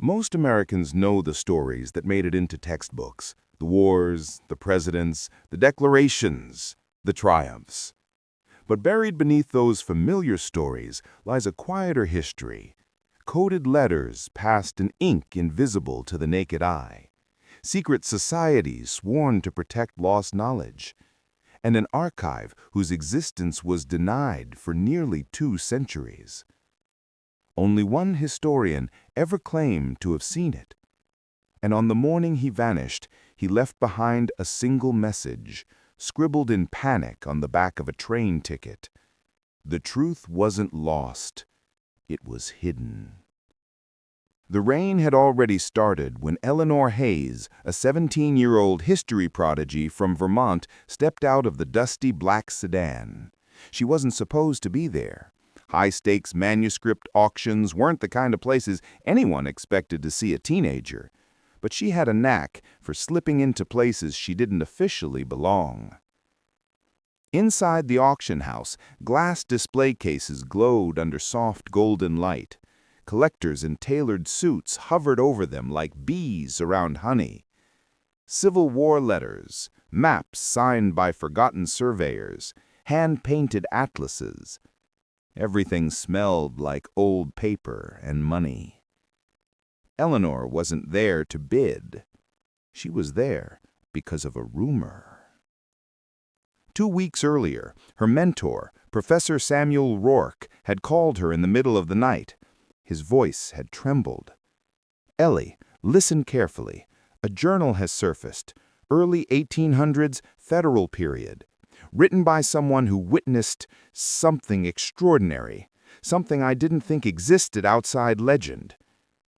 Most Americans know the stories that made it into textbooks: the wars, the presidents, the declarations, the triumphs. But buried beneath those familiar stories lies a quieter history. Coded letters passed in ink invisible to the naked eye. Secret societies sworn to protect lost knowledge. And an archive whose existence was denied for nearly 2 centuries. Only one historian ever claimed to have seen it. And on the morning he vanished, he left behind a single message, scribbled in panic on the back of a train ticket. The truth wasn't lost, it was hidden. The rain had already started when Eleanor Hayes, a 17-year-old history prodigy from Vermont, stepped out of the dusty black sedan. She wasn't supposed to be there. High-stakes manuscript auctions weren't the kind of places anyone expected to see a teenager. But she had a knack for slipping into places she didn't officially belong. Inside the auction house, glass display cases glowed under soft golden light. Collectors in tailored suits hovered over them like bees around honey. Civil War letters, maps signed by forgotten surveyors, hand-painted atlases. Everything smelled like old paper and money. Eleanor wasn't there to bid. She was there because of a rumor. 2 weeks earlier, her mentor, Professor Samuel Rourke, had called her in the middle of the night. His voice had trembled. "Ellie, listen carefully. A journal has surfaced. Early 1800s, Federal period. Written by someone who witnessed something extraordinary. Something I didn't think existed outside legend.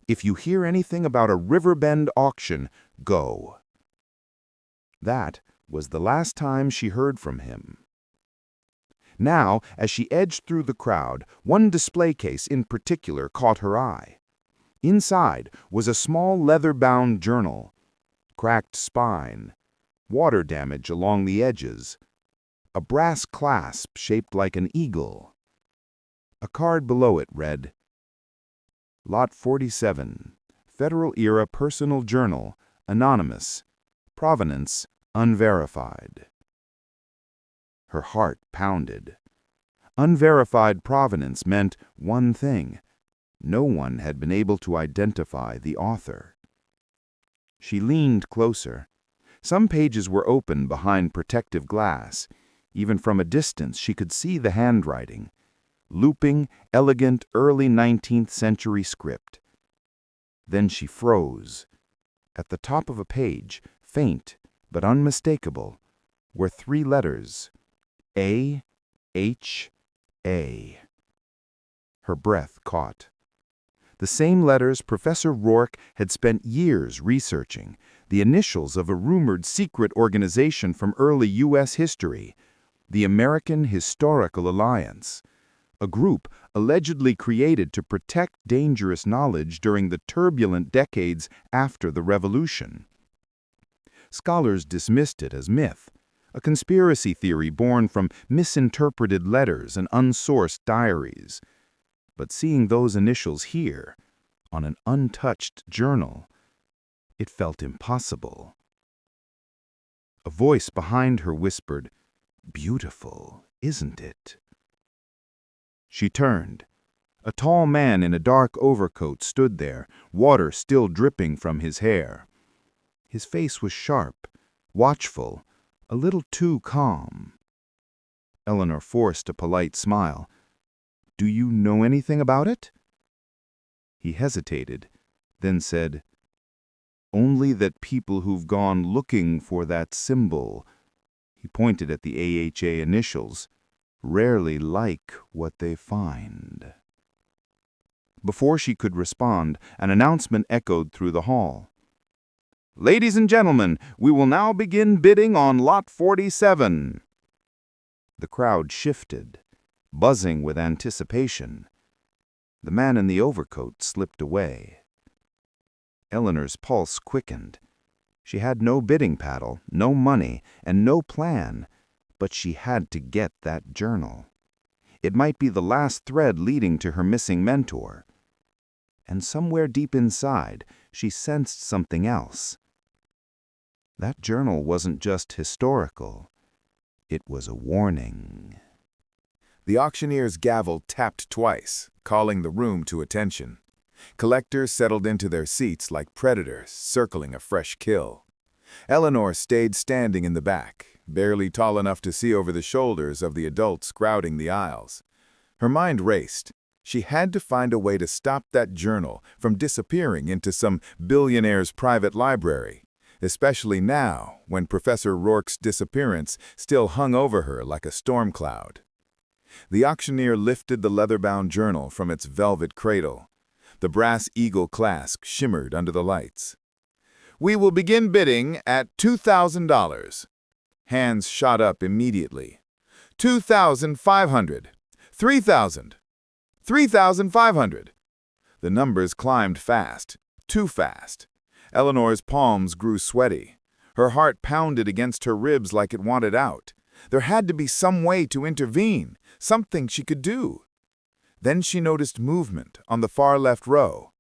If you hear anything about a Riverbend auction, go." That was the last time she heard from him. Now, as she edged through the crowd, one display case in particular caught her eye. Inside was a small leather-bound journal. Cracked spine, water damage along the edges, a brass clasp shaped like an eagle. A card below it read, "Lot 47, Federal-era personal journal, anonymous, provenance unverified." Her heart pounded. Unverified provenance meant one thing: no one had been able to identify the author. She leaned closer. Some pages were open behind protective glass. Even from a distance, she could see the handwriting. Looping, elegant, early 19th century script. Then she froze. At the top of a page, faint but unmistakable, were 3 letters: A-H-A. Her breath caught. The same letters Professor Rourke had spent years researching, the initials of a rumored secret organization from early U.S. history, the American Historical Alliance, a group allegedly created to protect dangerous knowledge during the turbulent decades after the Revolution. Scholars dismissed it as myth, a conspiracy theory born from misinterpreted letters and unsourced diaries. But seeing those initials here, on an untouched journal, it felt impossible. A voice behind her whispered, "Beautiful, isn't it?" She turned. A tall man in a dark overcoat stood there, water still dripping from his hair. His face was sharp, watchful, a little too calm. Eleanor forced a polite smile. "Do you know anything about it?" He hesitated, then said, "Only that people who've gone looking for that symbol," he pointed at the AHA initials, "rarely like what they find." Before she could respond, an announcement echoed through the hall. "Ladies and gentlemen, we will now begin bidding on Lot 47. The crowd shifted, buzzing with anticipation. The man in the overcoat slipped away. Eleanor's pulse quickened. She had no bidding paddle, no money, and no plan, but she had to get that journal. It might be the last thread leading to her missing mentor. and somewhere deep inside, she sensed something else. That journal wasn't just historical. It was a warning. The auctioneer's gavel tapped twice, calling the room to attention. Collectors settled into their seats like predators circling a fresh kill. Eleanor stayed standing in the back, barely tall enough to see over the shoulders of the adults crowding the aisles. Her mind raced. She had to find a way to stop that journal from disappearing into some billionaire's private library, especially now when Professor Rourke's disappearance still hung over her like a storm cloud. The auctioneer lifted the leather-bound journal from its velvet cradle. The brass eagle clasp shimmered under the lights. "We will begin bidding at $2,000. Hands shot up immediately. 2,500. 3,000. 3,500. The numbers climbed fast, too fast. Eleanor's palms grew sweaty. Her heart pounded against her ribs like it wanted out. There had to be some way to intervene, something she could do. Then she noticed movement on the far left row.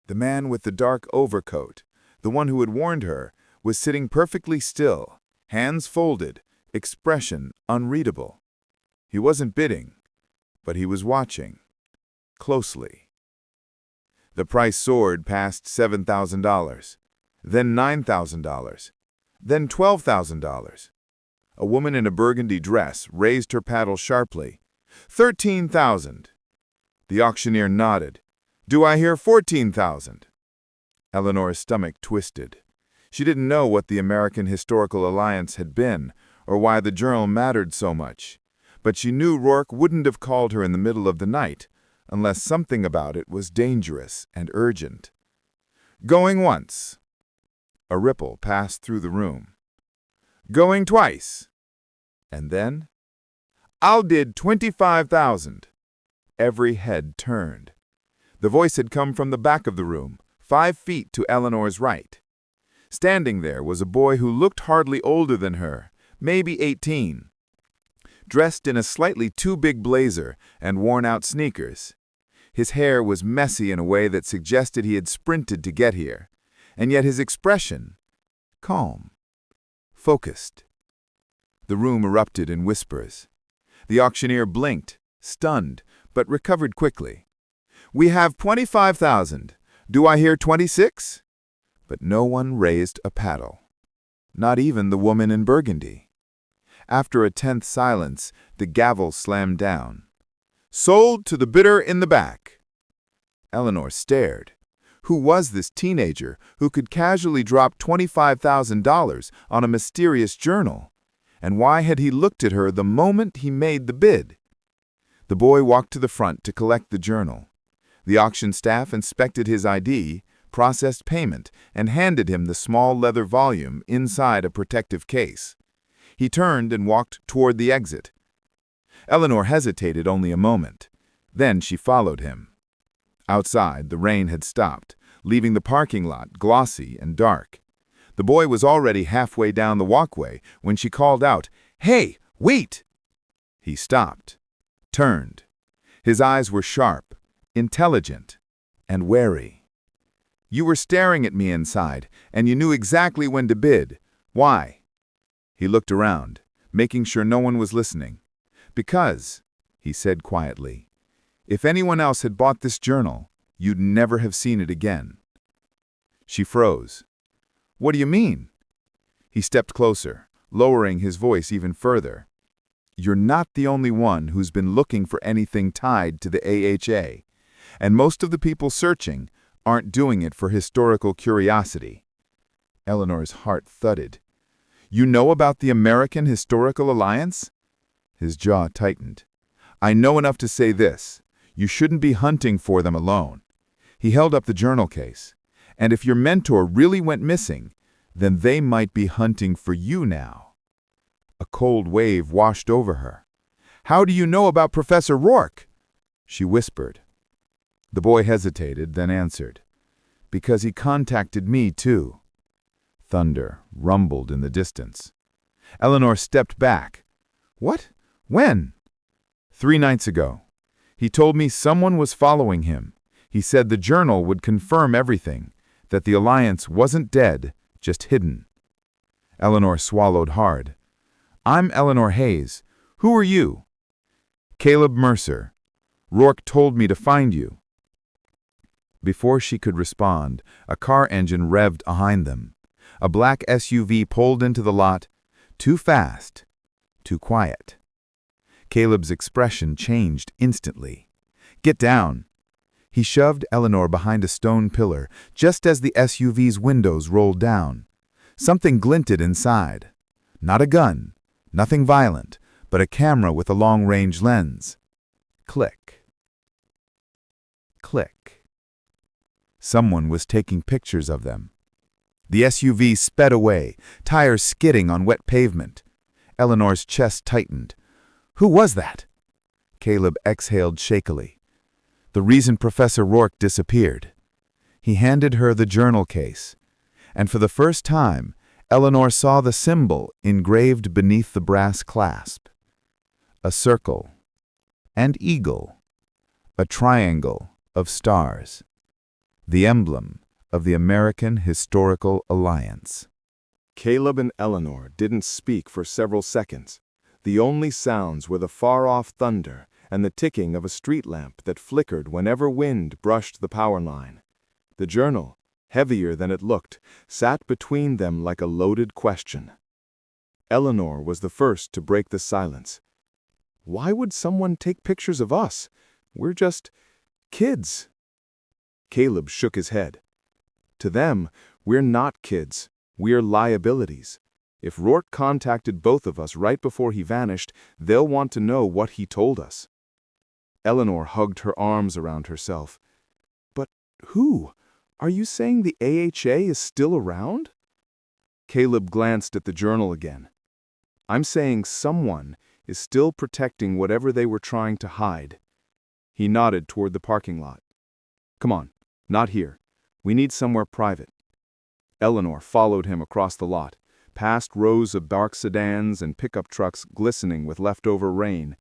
The man with the dark overcoat, the one who had warned her, was sitting perfectly still, hands folded, expression unreadable. He wasn't bidding, but he was watching. Closely. The price soared past $7,000, then $9,000, then $12,000. A woman in a burgundy dress raised her paddle sharply. 13,000. The auctioneer nodded. "Do I hear 14,000? Eleanor's stomach twisted. She didn't know what the American Historical Alliance had been, or why the journal mattered so much, but she knew Rourke wouldn't have called her in the middle of the night, unless something about it was dangerous and urgent. "Going once." A ripple passed through the room. "Going twice." And then, "I'll bid 25,000. Every head turned. The voice had come from the back of the room, 5 feet to Eleanor's right. Standing there was a boy who looked hardly older than her, maybe 18. Dressed in a slightly too big blazer and worn-out sneakers. His hair was messy in a way that suggested he had sprinted to get here, and yet his expression, calm, focused. The room erupted in whispers. The auctioneer blinked, stunned, but recovered quickly. "We have 25,000. Do I hear 26? But no one raised a paddle. Not even the woman in burgundy. After a tense silence, the gavel slammed down. "Sold to the bidder in the back." Eleanor stared. Who was this teenager who could casually drop $25,000 on a mysterious journal? And why had he looked at her the moment he made the bid? The boy walked to the front to collect the journal. The auction staff inspected his ID, processed payment, and handed him the small leather volume inside a protective case. He turned and walked toward the exit. Eleanor hesitated only a moment. Then she followed him. Outside, the rain had stopped, leaving the parking lot glossy and dark. The boy was already halfway down the walkway when she called out, "Hey, wait!" He stopped, turned. His eyes were sharp, intelligent, and wary. "You were staring at me inside, and you knew exactly when to bid. Why?" He looked around, making sure no one was listening. "Because," he said quietly, "if anyone else had bought this journal, you'd never have seen it again." She froze. "What do you mean?" He stepped closer, lowering his voice even further. "You're not the only one who's been looking for anything tied to the AHA, and most of the people searching aren't doing it for historical curiosity." Eleanor's heart thudded. "You know about the American Historical Alliance?" His jaw tightened. "I know enough to say this. You shouldn't be hunting for them alone." He held up the journal case. "And if your mentor really went missing, then they might be hunting for you now." A cold wave washed over her. "How do you know about Professor Rourke?" she whispered. The boy hesitated, then answered, "Because he contacted me, too." Thunder rumbled in the distance. Eleanor stepped back. "What? When?" 3 nights ago. He told me someone was following him. He said the journal would confirm everything, that the alliance wasn't dead, just hidden. Eleanor swallowed hard. I'm Eleanor Hayes. Who are you? Caleb Mercer. Rourke told me to find you. Before she could respond, a car engine revved behind them. A black SUV pulled into the lot, too fast, too quiet. Caleb's expression changed instantly. Get down. He shoved Eleanor behind a stone pillar just as the SUV's windows rolled down. Something glinted inside. Not a gun, nothing violent, but a camera with a long-range lens. Click. Click. Someone was taking pictures of them. The SUV sped away, tires skidding on wet pavement. Eleanor's chest tightened. Who was that? Caleb exhaled shakily. The reason Professor Rourke disappeared. He handed her the journal case, and for the first time, Eleanor saw the symbol engraved beneath the brass clasp. A circle, an eagle, a triangle of stars. The emblem of the American Historical Alliance. Caleb and Eleanor didn't speak for several seconds. The only sounds were the far-off thunder and the ticking of a street lamp that flickered whenever wind brushed the power line. The journal, heavier than it looked, sat between them like a loaded question. Eleanor was the first to break the silence. Why would someone take pictures of us? We're just kids. Caleb shook his head. To them, we're not kids. We're liabilities. If Rourke contacted both of us right before he vanished, they'll want to know what he told us. Eleanor hugged her arms around herself. But who? Are you saying the AHA is still around? Caleb glanced at the journal again. I'm saying someone is still protecting whatever they were trying to hide. He nodded toward the parking lot. Come on, not here. We need somewhere private. Eleanor followed him across the lot, past rows of dark sedans and pickup trucks glistening with leftover rain.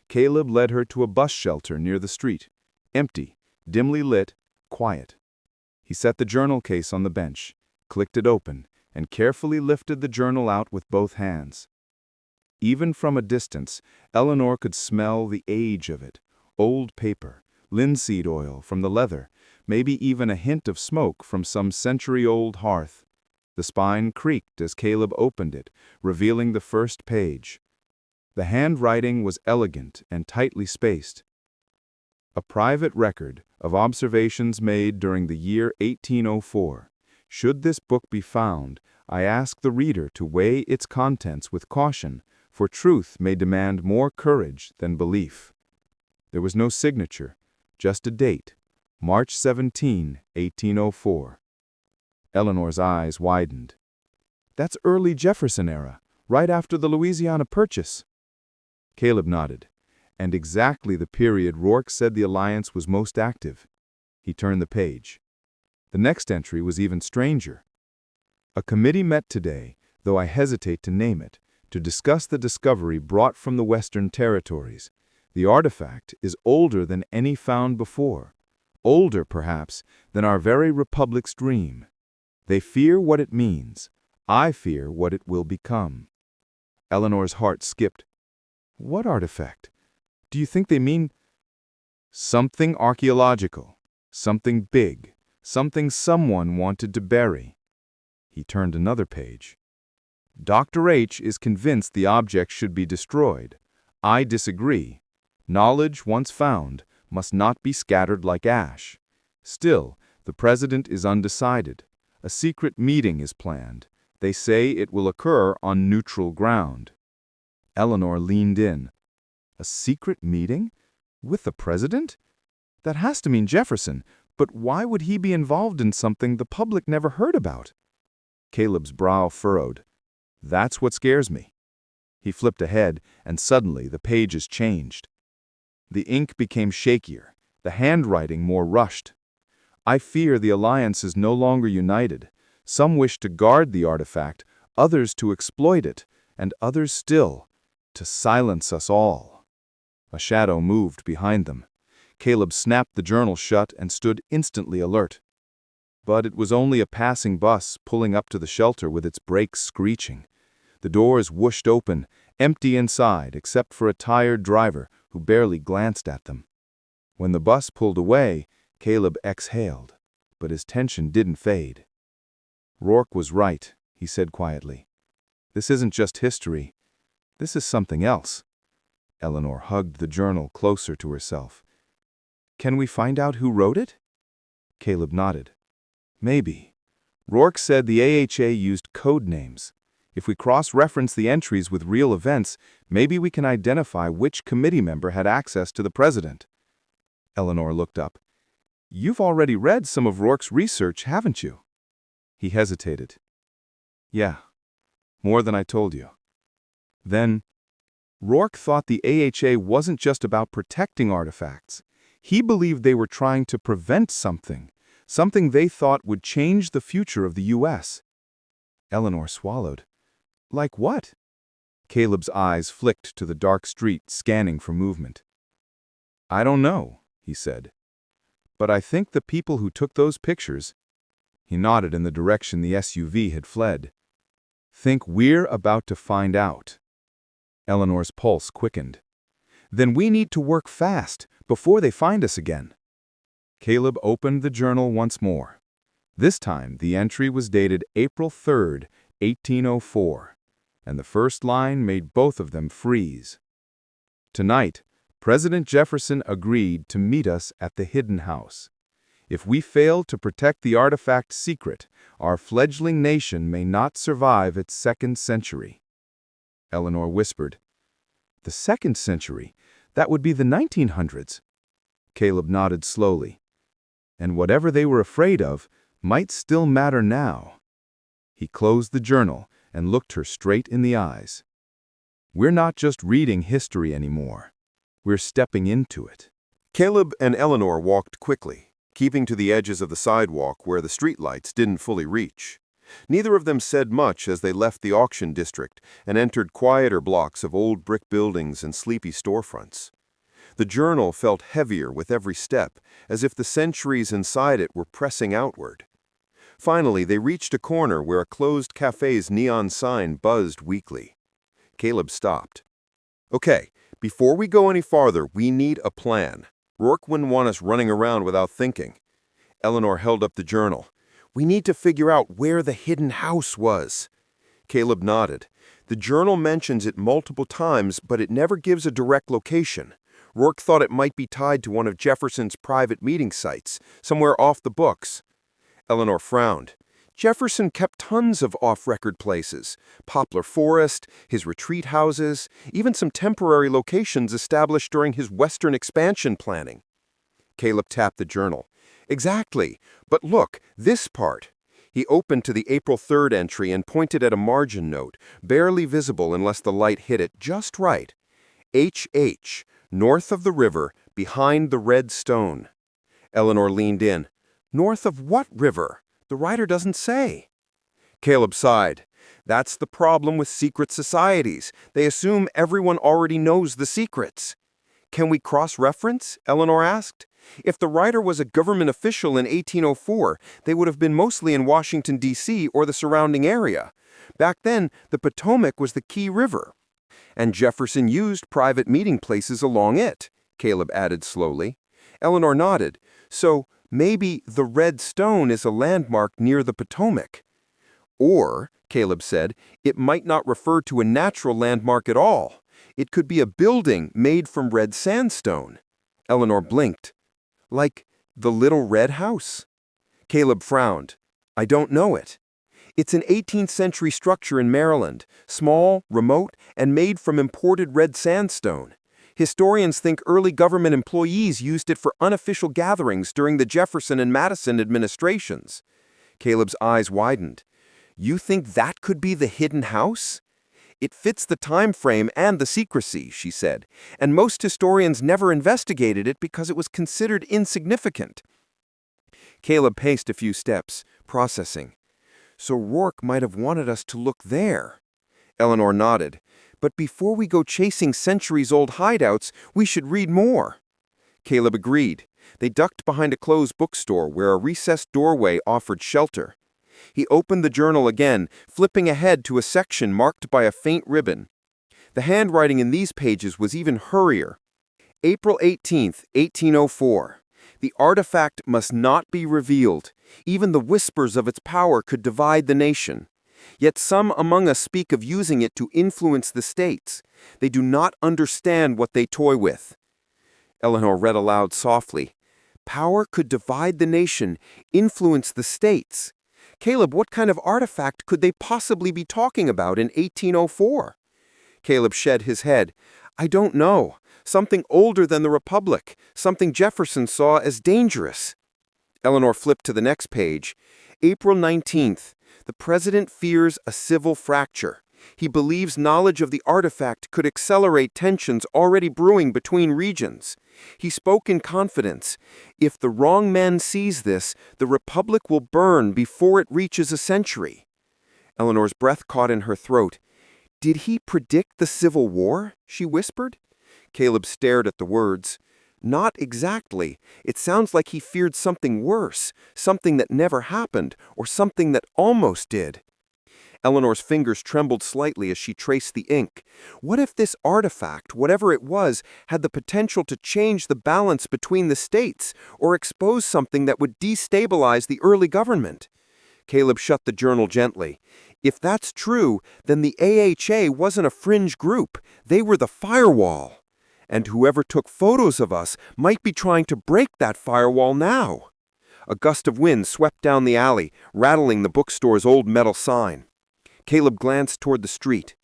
Caleb led her to a bus shelter near the street, empty, dimly lit, quiet. He set the journal case on the bench, clicked it open, and carefully lifted the journal out with both hands. Even from a distance, Eleanor could smell the age of it, old paper, linseed oil from the leather, maybe even a hint of smoke from some century-old hearth. The spine creaked as Caleb opened it, revealing the first page. The handwriting was elegant and tightly spaced. A private record of observations made during the year 1804. Should this book be found, I ask the reader to weigh its contents with caution, for truth may demand more courage than belief. There was no signature, just a date, March 17, 1804. Eleanor's eyes widened. That's early Jefferson era, right after the Louisiana Purchase. Caleb nodded, and exactly the period Rourke said the alliance was most active. He turned the page. The next entry was even stranger. A committee met today, though I hesitate to name it, to discuss the discovery brought from the Western Territories. The artifact is older than any found before, older, perhaps, than our very republic's dream. They fear what it means. I fear what it will become. Eleanor's heart skipped. What artifact? Do you think they mean something archaeological, something big, something someone wanted to bury? He turned another page. Dr. H is convinced the object should be destroyed. I disagree. Knowledge, once found, must not be scattered like ash. Still, the president is undecided. A secret meeting is planned. They say it will occur on neutral ground. Eleanor leaned in. A secret meeting? With the president? That has to mean Jefferson, but why would he be involved in something the public never heard about? Caleb's brow furrowed. That's what scares me. He flipped ahead, and suddenly the pages changed. The ink became shakier, the handwriting more rushed. I fear the alliance is no longer united. Some wish to guard the artifact, others to exploit it, and others still, to silence us all. A shadow moved behind them. Caleb snapped the journal shut and stood instantly alert. But it was only a passing bus pulling up to the shelter with its brakes screeching. The doors whooshed open, empty inside except for a tired driver who barely glanced at them. When the bus pulled away, Caleb exhaled, but his tension didn't fade. "Rourke was right," he said quietly. "This isn't just history. This is something else." Eleanor hugged the journal closer to herself. "Can we find out who wrote it?" Caleb nodded. "Maybe. Rourke said the AHA used code names. If we cross-reference the entries with real events, maybe we can identify which committee member had access to the president." Eleanor looked up. "You've already read some of Rourke's research, haven't you?" He hesitated. "Yeah, more than I told you." Then, Rourke thought the AHA wasn't just about protecting artifacts. He believed they were trying to prevent something they thought would change the future of the U.S. Eleanor swallowed. "Like what?" Caleb's eyes flicked to the dark street, scanning for movement. "I don't know," he said. "But I think the people who took those pictures—" He nodded in the direction the SUV had fled. "Think we're about to find out." Eleanor's pulse quickened. "Then we need to work fast, before they find us again." Caleb opened the journal once more. This time, the entry was dated April 3rd, 1804, and the first line made both of them freeze. "Tonight, President Jefferson agreed to meet us at the Hidden House. If we fail to protect the artifact's secret, our fledgling nation may not survive its second century." Eleanor whispered, "The second century? That would be the 1900s." Caleb nodded slowly. "And whatever they were afraid of might still matter now." He closed the journal and looked her straight in the eyes. "We're not just reading history anymore. We're stepping into it." Caleb and Eleanor walked quickly, keeping to the edges of the sidewalk where the streetlights didn't fully reach. Neither of them said much as they left the auction district and entered quieter blocks of old brick buildings and sleepy storefronts. The journal felt heavier with every step, as if the centuries inside it were pressing outward. Finally, they reached a corner where a closed cafe's neon sign buzzed weakly. Caleb stopped. "Okay, before we go any farther, we need a plan. Rourke wouldn't want us running around without thinking." Eleanor held up the journal. "We need to figure out where the hidden house was." Caleb nodded. "The journal mentions it multiple times, but it never gives a direct location. Rourke thought it might be tied to one of Jefferson's private meeting sites, somewhere off the books." Eleanor frowned. "Jefferson kept tons of off-record places. Poplar Forest, his retreat houses, even some temporary locations established during his Western expansion planning." Caleb tapped the journal. "Exactly. But look, this part." He opened to the April 3rd entry and pointed at a margin note, barely visible unless the light hit it just right. "H.H., north of the river, behind the red stone." Eleanor leaned in. "North of what river? The writer doesn't say." Caleb sighed. "That's the problem with secret societies. They assume everyone already knows the secrets." "Can we cross-reference?" Eleanor asked. "If the writer was a government official in 1804, they would have been mostly in Washington, D.C. or the surrounding area. Back then, the Potomac was the key river. And Jefferson used private meeting places along it," Caleb added slowly. Eleanor nodded. "So maybe the Red Stone is a landmark near the Potomac." "Or," Caleb said, "it might not refer to a natural landmark at all. It could be a building made from red sandstone." Eleanor blinked. "Like the Little Red House?" Caleb frowned. "I don't know it. It's an 18th century structure in Maryland, small, remote, and made from imported red sandstone. Historians think early government employees used it for unofficial gatherings during the Jefferson and Madison administrations." Caleb's eyes widened. "You think that could be the hidden house?" "It fits the time frame and the secrecy," she said, "and most historians never investigated it because it was considered insignificant." Caleb paced a few steps, processing. "So Rourke might have wanted us to look there." Eleanor nodded. "But before we go chasing centuries-old hideouts, we should read more." Caleb agreed. They ducked behind a closed bookstore where a recessed doorway offered shelter. He opened the journal again, flipping ahead to a section marked by a faint ribbon. The handwriting in these pages was even hurrier. April 18th, 1804. The artifact must not be revealed. Even the whispers of its power could divide the nation. Yet some among us speak of using it to influence the states. They do not understand what they toy with. Eleanor read aloud softly. Power could divide the nation, influence the states. Caleb, what kind of artifact could they possibly be talking about in 1804? Caleb shed his head. I don't know. Something older than the Republic. Something Jefferson saw as dangerous. Eleanor flipped to the next page. April 19th. The president fears a civil fracture. He believes knowledge of the artifact could accelerate tensions already brewing between regions. He spoke in confidence. If the wrong man sees this, the Republic will burn before it reaches a century. Eleanor's breath caught in her throat. Did he predict the Civil War? She whispered. Caleb stared at the words. Not exactly. It sounds like he feared something worse, something that never happened, or something that almost did. Eleanor's fingers trembled slightly as she traced the ink. What if this artifact, whatever it was, had the potential to change the balance between the states, or expose something that would destabilize the early government? Caleb shut the journal gently. If that's true, then the AHA wasn't a fringe group. They were the firewall. And whoever took photos of us might be trying to break that firewall now. A gust of wind swept down the alley, rattling the bookstore's old metal sign. Caleb glanced toward the street.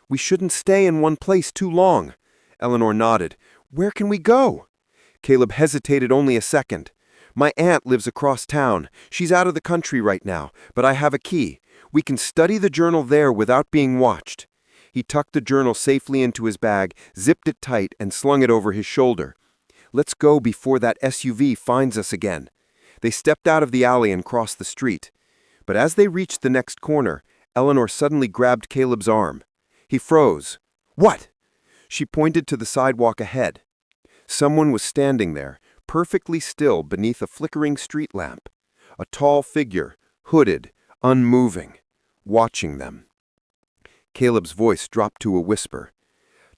We shouldn't stay in one place too long. Eleanor nodded. Where can we go? Caleb hesitated only a second. My aunt lives across town. She's out of the country right now, but I have a key. We can study the journal there without being watched. He tucked the journal safely into his bag, zipped it tight, and slung it over his shoulder. Let's go before that SUV finds us again. They stepped out of the alley and crossed the street. But as they reached the next corner, Eleanor suddenly grabbed Caleb's arm. He froze. What? She pointed to the sidewalk ahead. Someone was standing there, perfectly still beneath a flickering street lamp. A tall figure, hooded, unmoving, watching them. Caleb's voice dropped to a whisper.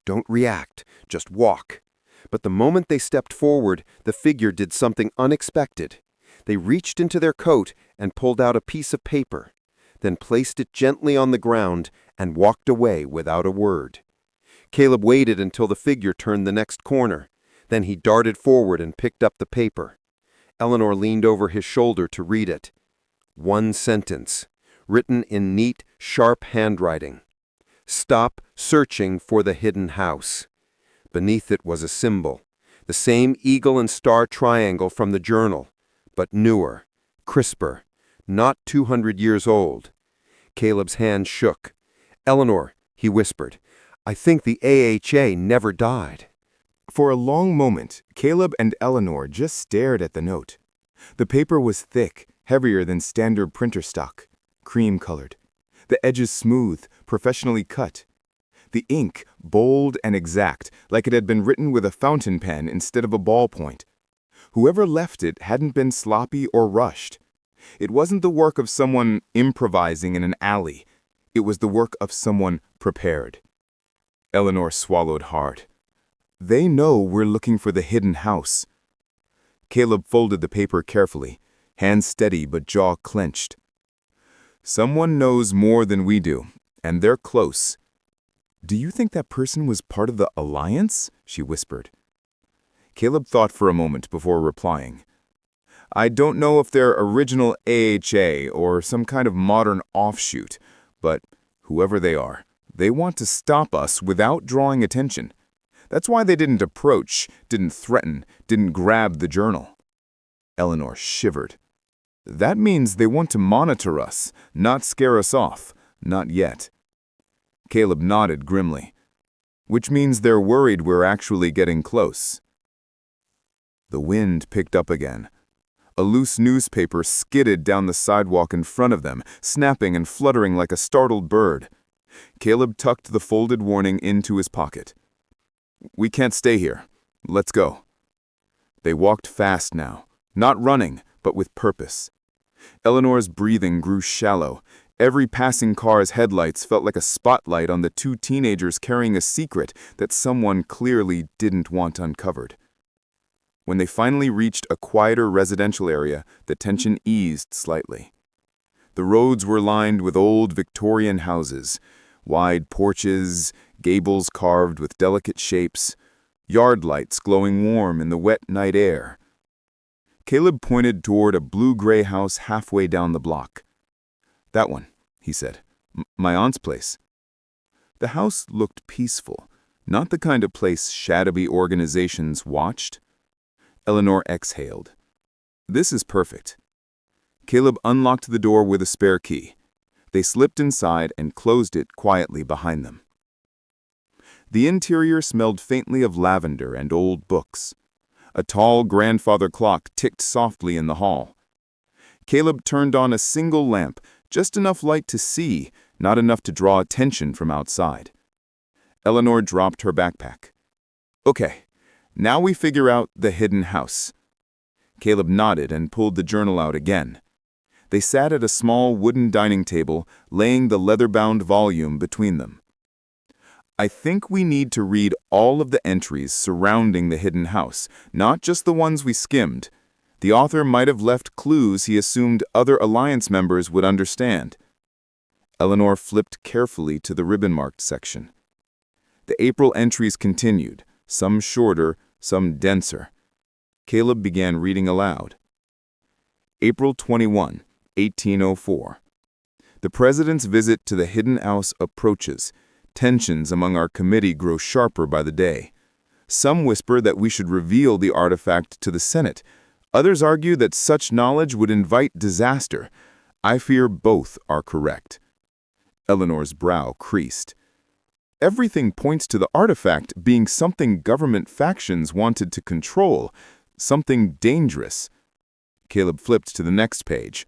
Don't react, just walk. But the moment they stepped forward, the figure did something unexpected. They reached into their coat and pulled out a piece of paper, then placed it gently on the ground and walked away without a word. Caleb waited until the figure turned the next corner. Then he darted forward and picked up the paper. Eleanor leaned over his shoulder to read it. One sentence, written in neat, sharp handwriting. Stop searching for the hidden house. Beneath it was a symbol, the same eagle and star triangle from the journal, but newer, crisper, not 200 years old. Caleb's hand shook. Eleanor, he whispered, I think the AHA never died. For a long moment, Caleb and Eleanor just stared at the note. The paper was thick, heavier than standard printer stock, cream-colored. The edges smooth, professionally cut. The ink bold and exact, like it had been written with a fountain pen instead of a ballpoint. Whoever left it hadn't been sloppy or rushed. It wasn't the work of someone improvising in an alley. It was the work of someone prepared. Eleanor swallowed hard. They know we're looking for the hidden house. Caleb folded the paper carefully, hands steady but jaw clenched. Someone knows more than we do, and they're close. Do you think that person was part of the alliance? She whispered. Caleb thought for a moment before replying. I don't know if they're original AHA or some kind of modern offshoot, but whoever they are, they want to stop us without drawing attention. That's why they didn't approach, didn't threaten, didn't grab the journal. Eleanor shivered. That means they want to monitor us, not scare us off, not yet. Caleb nodded grimly. Which means they're worried we're actually getting close. The wind picked up again. A loose newspaper skidded down the sidewalk in front of them, snapping and fluttering like a startled bird. Caleb tucked the folded warning into his pocket. We can't stay here. Let's go. They walked fast now, not running, but with purpose. Eleanor's breathing grew shallow. Every passing car's headlights felt like a spotlight on the two teenagers carrying a secret that someone clearly didn't want uncovered. When they finally reached a quieter residential area, the tension eased slightly. The roads were lined with old Victorian houses, wide porches, gables carved with delicate shapes, yard lights glowing warm in the wet night air. Caleb pointed toward a blue-gray house halfway down the block. "That one," he said. "My aunt's place." The house looked peaceful, not the kind of place shadowy organizations watched. Eleanor exhaled. "This is perfect." Caleb unlocked the door with a spare key. They slipped inside and closed it quietly behind them. The interior smelled faintly of lavender and old books. A tall grandfather clock ticked softly in the hall. Caleb turned on a single lamp, just enough light to see, not enough to draw attention from outside. Eleanor dropped her backpack. "Okay, now we figure out the hidden house." Caleb nodded and pulled the journal out again. They sat at a small wooden dining table, laying the leather-bound volume between them. "I think we need to read all of the entries surrounding the hidden house, not just the ones we skimmed. The author might have left clues he assumed other Alliance members would understand." Eleanor flipped carefully to the ribbon-marked section. The April entries continued, some shorter, some denser. Caleb began reading aloud. April 21, 1804. The President's visit to the hidden house approaches. Tensions among our committee grow sharper by the day. Some whisper that we should reveal the artifact to the Senate. Others argue that such knowledge would invite disaster. I fear both are correct. Eleanor's brow creased. Everything points to the artifact being something government factions wanted to control, something dangerous. Caleb flipped to the next page.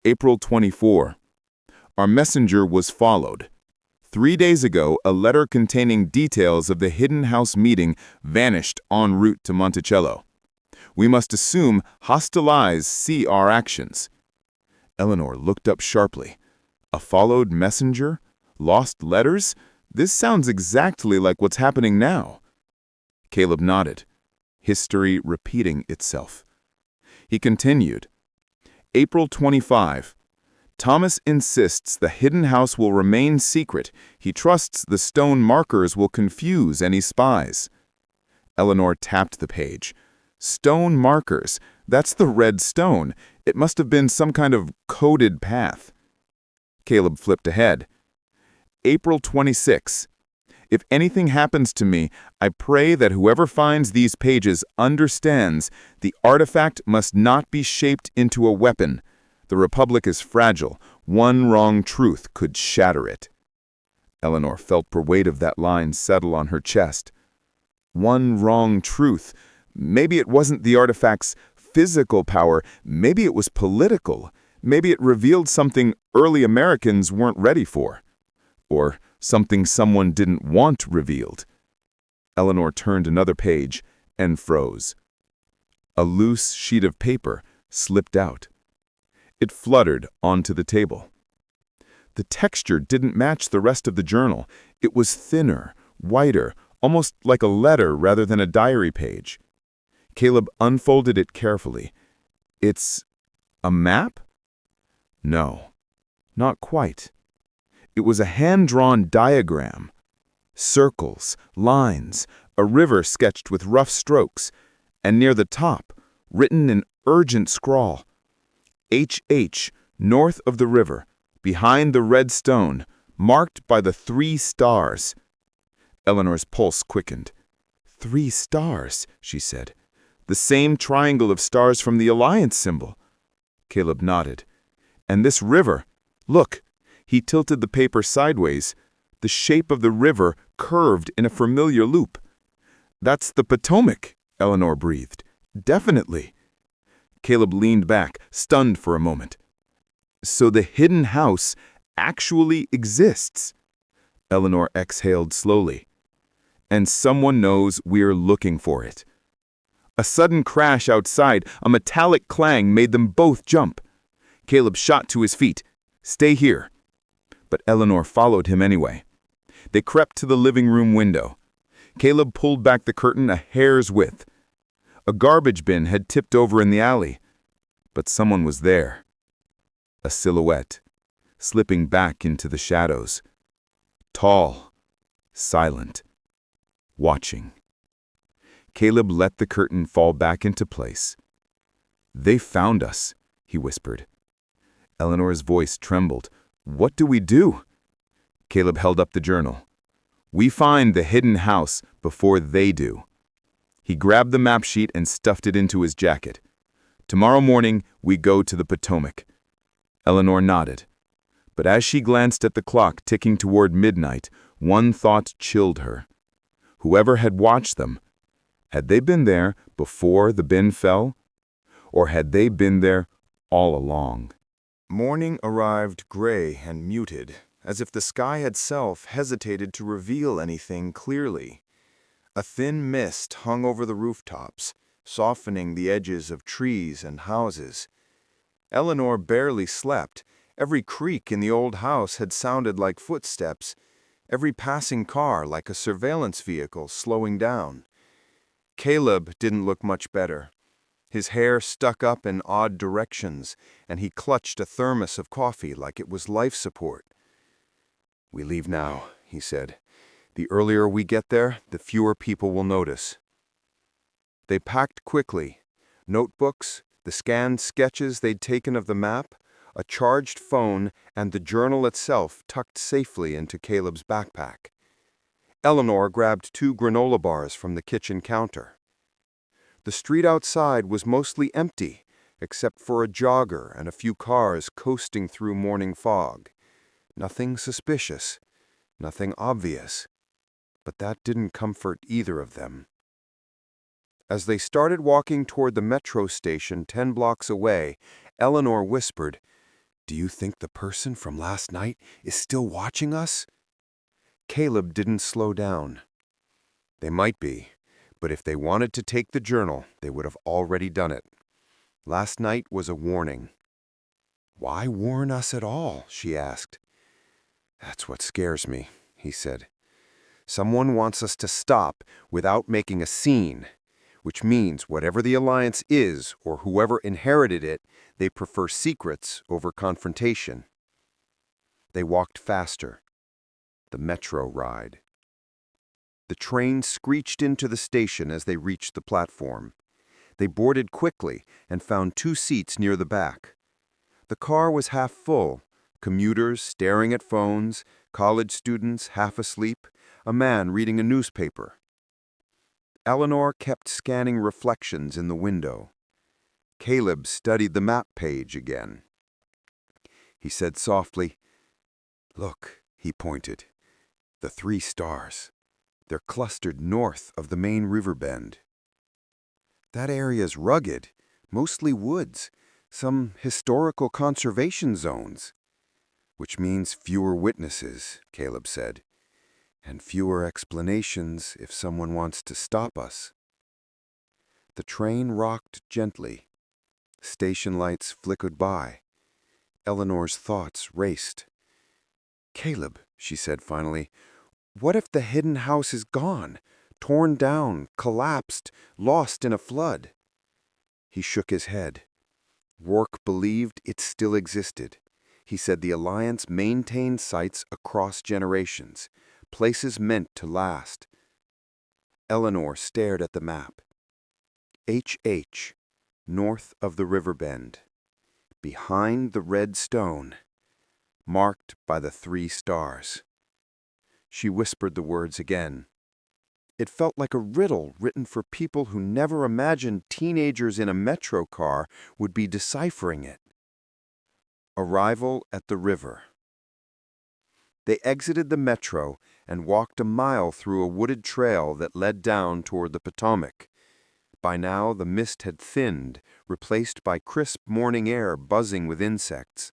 April 24. Our messenger was followed. 3 days ago, a letter containing details of the hidden house meeting vanished en route to Monticello. We must assume hostile eyes see our actions. Eleanor looked up sharply. A followed messenger? Lost letters? This sounds exactly like what's happening now. Caleb nodded, history repeating itself. He continued. April 25. Thomas insists the hidden house will remain secret. He trusts the stone markers will confuse any spies. Eleanor tapped the page. Stone markers. That's the red stone. It must have been some kind of coded path. Caleb flipped ahead. April 26. If anything happens to me, I pray that whoever finds these pages understands the artifact must not be shaped into a weapon. The Republic is fragile. One wrong truth could shatter it. Eleanor felt the weight of that line settle on her chest. One wrong truth. Maybe it wasn't the artifact's physical power. Maybe it was political. Maybe it revealed something early Americans weren't ready for. Or something someone didn't want revealed. Eleanor turned another page and froze. A loose sheet of paper slipped out. It fluttered onto the table. The texture didn't match the rest of the journal. It was thinner, whiter, almost like a letter rather than a diary page. Caleb unfolded it carefully. It's a map? No, not quite. It was a hand-drawn diagram. Circles, lines, a river sketched with rough strokes, and near the top, written in urgent scrawl, H.H., north of the river, behind the red stone, marked by the 3 stars. Eleanor's pulse quickened. 3 stars, she said. The same triangle of stars from the Alliance symbol. Caleb nodded. And this river, look, he tilted the paper sideways. The shape of the river curved in a familiar loop. That's the Potomac, Eleanor breathed. Definitely. Caleb leaned back, stunned for a moment. So the hidden house actually exists. Eleanor exhaled slowly. And someone knows we're looking for it. A sudden crash outside, a metallic clang made them both jump. Caleb shot to his feet. "Stay here." But Eleanor followed him anyway. They crept to the living room window. Caleb pulled back the curtain a hair's width. A garbage bin had tipped over in the alley, but someone was there. A silhouette, slipping back into the shadows. Tall, silent, watching. Caleb let the curtain fall back into place. "They found us," he whispered. Eleanor's voice trembled. "What do we do?" Caleb held up the journal. "We find the hidden house before they do." He grabbed the map sheet and stuffed it into his jacket. "Tomorrow morning, we go to the Potomac." Eleanor nodded. But as she glanced at the clock ticking toward midnight, one thought chilled her. Whoever had watched them, had they been there before the bin fell? Or had they been there all along? Morning arrived gray and muted, as if the sky itself hesitated to reveal anything clearly. A thin mist hung over the rooftops, softening the edges of trees and houses. Eleanor barely slept. Every creak in the old house had sounded like footsteps, every passing car like a surveillance vehicle slowing down. Caleb didn't look much better. His hair stuck up in odd directions, and he clutched a thermos of coffee like it was life support. "We leave now," he said. "The earlier we get there, the fewer people will notice." They packed quickly. Notebooks, the scanned sketches they'd taken of the map, a charged phone, and the journal itself tucked safely into Caleb's backpack. Eleanor grabbed 2 granola bars from the kitchen counter. The street outside was mostly empty, except for a jogger and a few cars coasting through morning fog. Nothing suspicious, nothing obvious, but that didn't comfort either of them. As they started walking toward the metro station 10 blocks away, Eleanor whispered, "Do you think the person from last night is still watching us?" Caleb didn't slow down. "They might be, but if they wanted to take the journal, they would have already done it. Last night was a warning." "Why warn us at all?" she asked. "That's what scares me," he said. "Someone wants us to stop without making a scene, which means whatever the alliance is or whoever inherited it, they prefer secrets over confrontation." They walked faster. The metro ride. The train screeched into the station as they reached the platform. They boarded quickly and found 2 seats near the back. The car was half full, commuters staring at phones, college students half asleep, a man reading a newspaper. Eleanor kept scanning reflections in the window. Caleb studied the map page again. He said softly, "Look," he pointed. "The 3 stars. They're clustered north of the main river bend. That area's rugged, mostly woods, some historical conservation zones." "Which means fewer witnesses," Caleb said, "and fewer explanations if someone wants to stop us." The train rocked gently. Station lights flickered by. Eleanor's thoughts raced. "Caleb," she said finally, "what if the hidden house is gone, torn down, collapsed, lost in a flood?" He shook his head. Rourke believed it still existed. He said the Alliance maintained sites across generations, places meant to last. Eleanor stared at the map. HH, north of the river bend, behind the red stone, marked by the 3 stars. She whispered the words again. It felt like a riddle written for people who never imagined teenagers in a metro car would be deciphering it. Arrival at the river. They exited the metro and walked a mile through a wooded trail that led down toward the Potomac. By now the mist had thinned, replaced by crisp morning air buzzing with insects.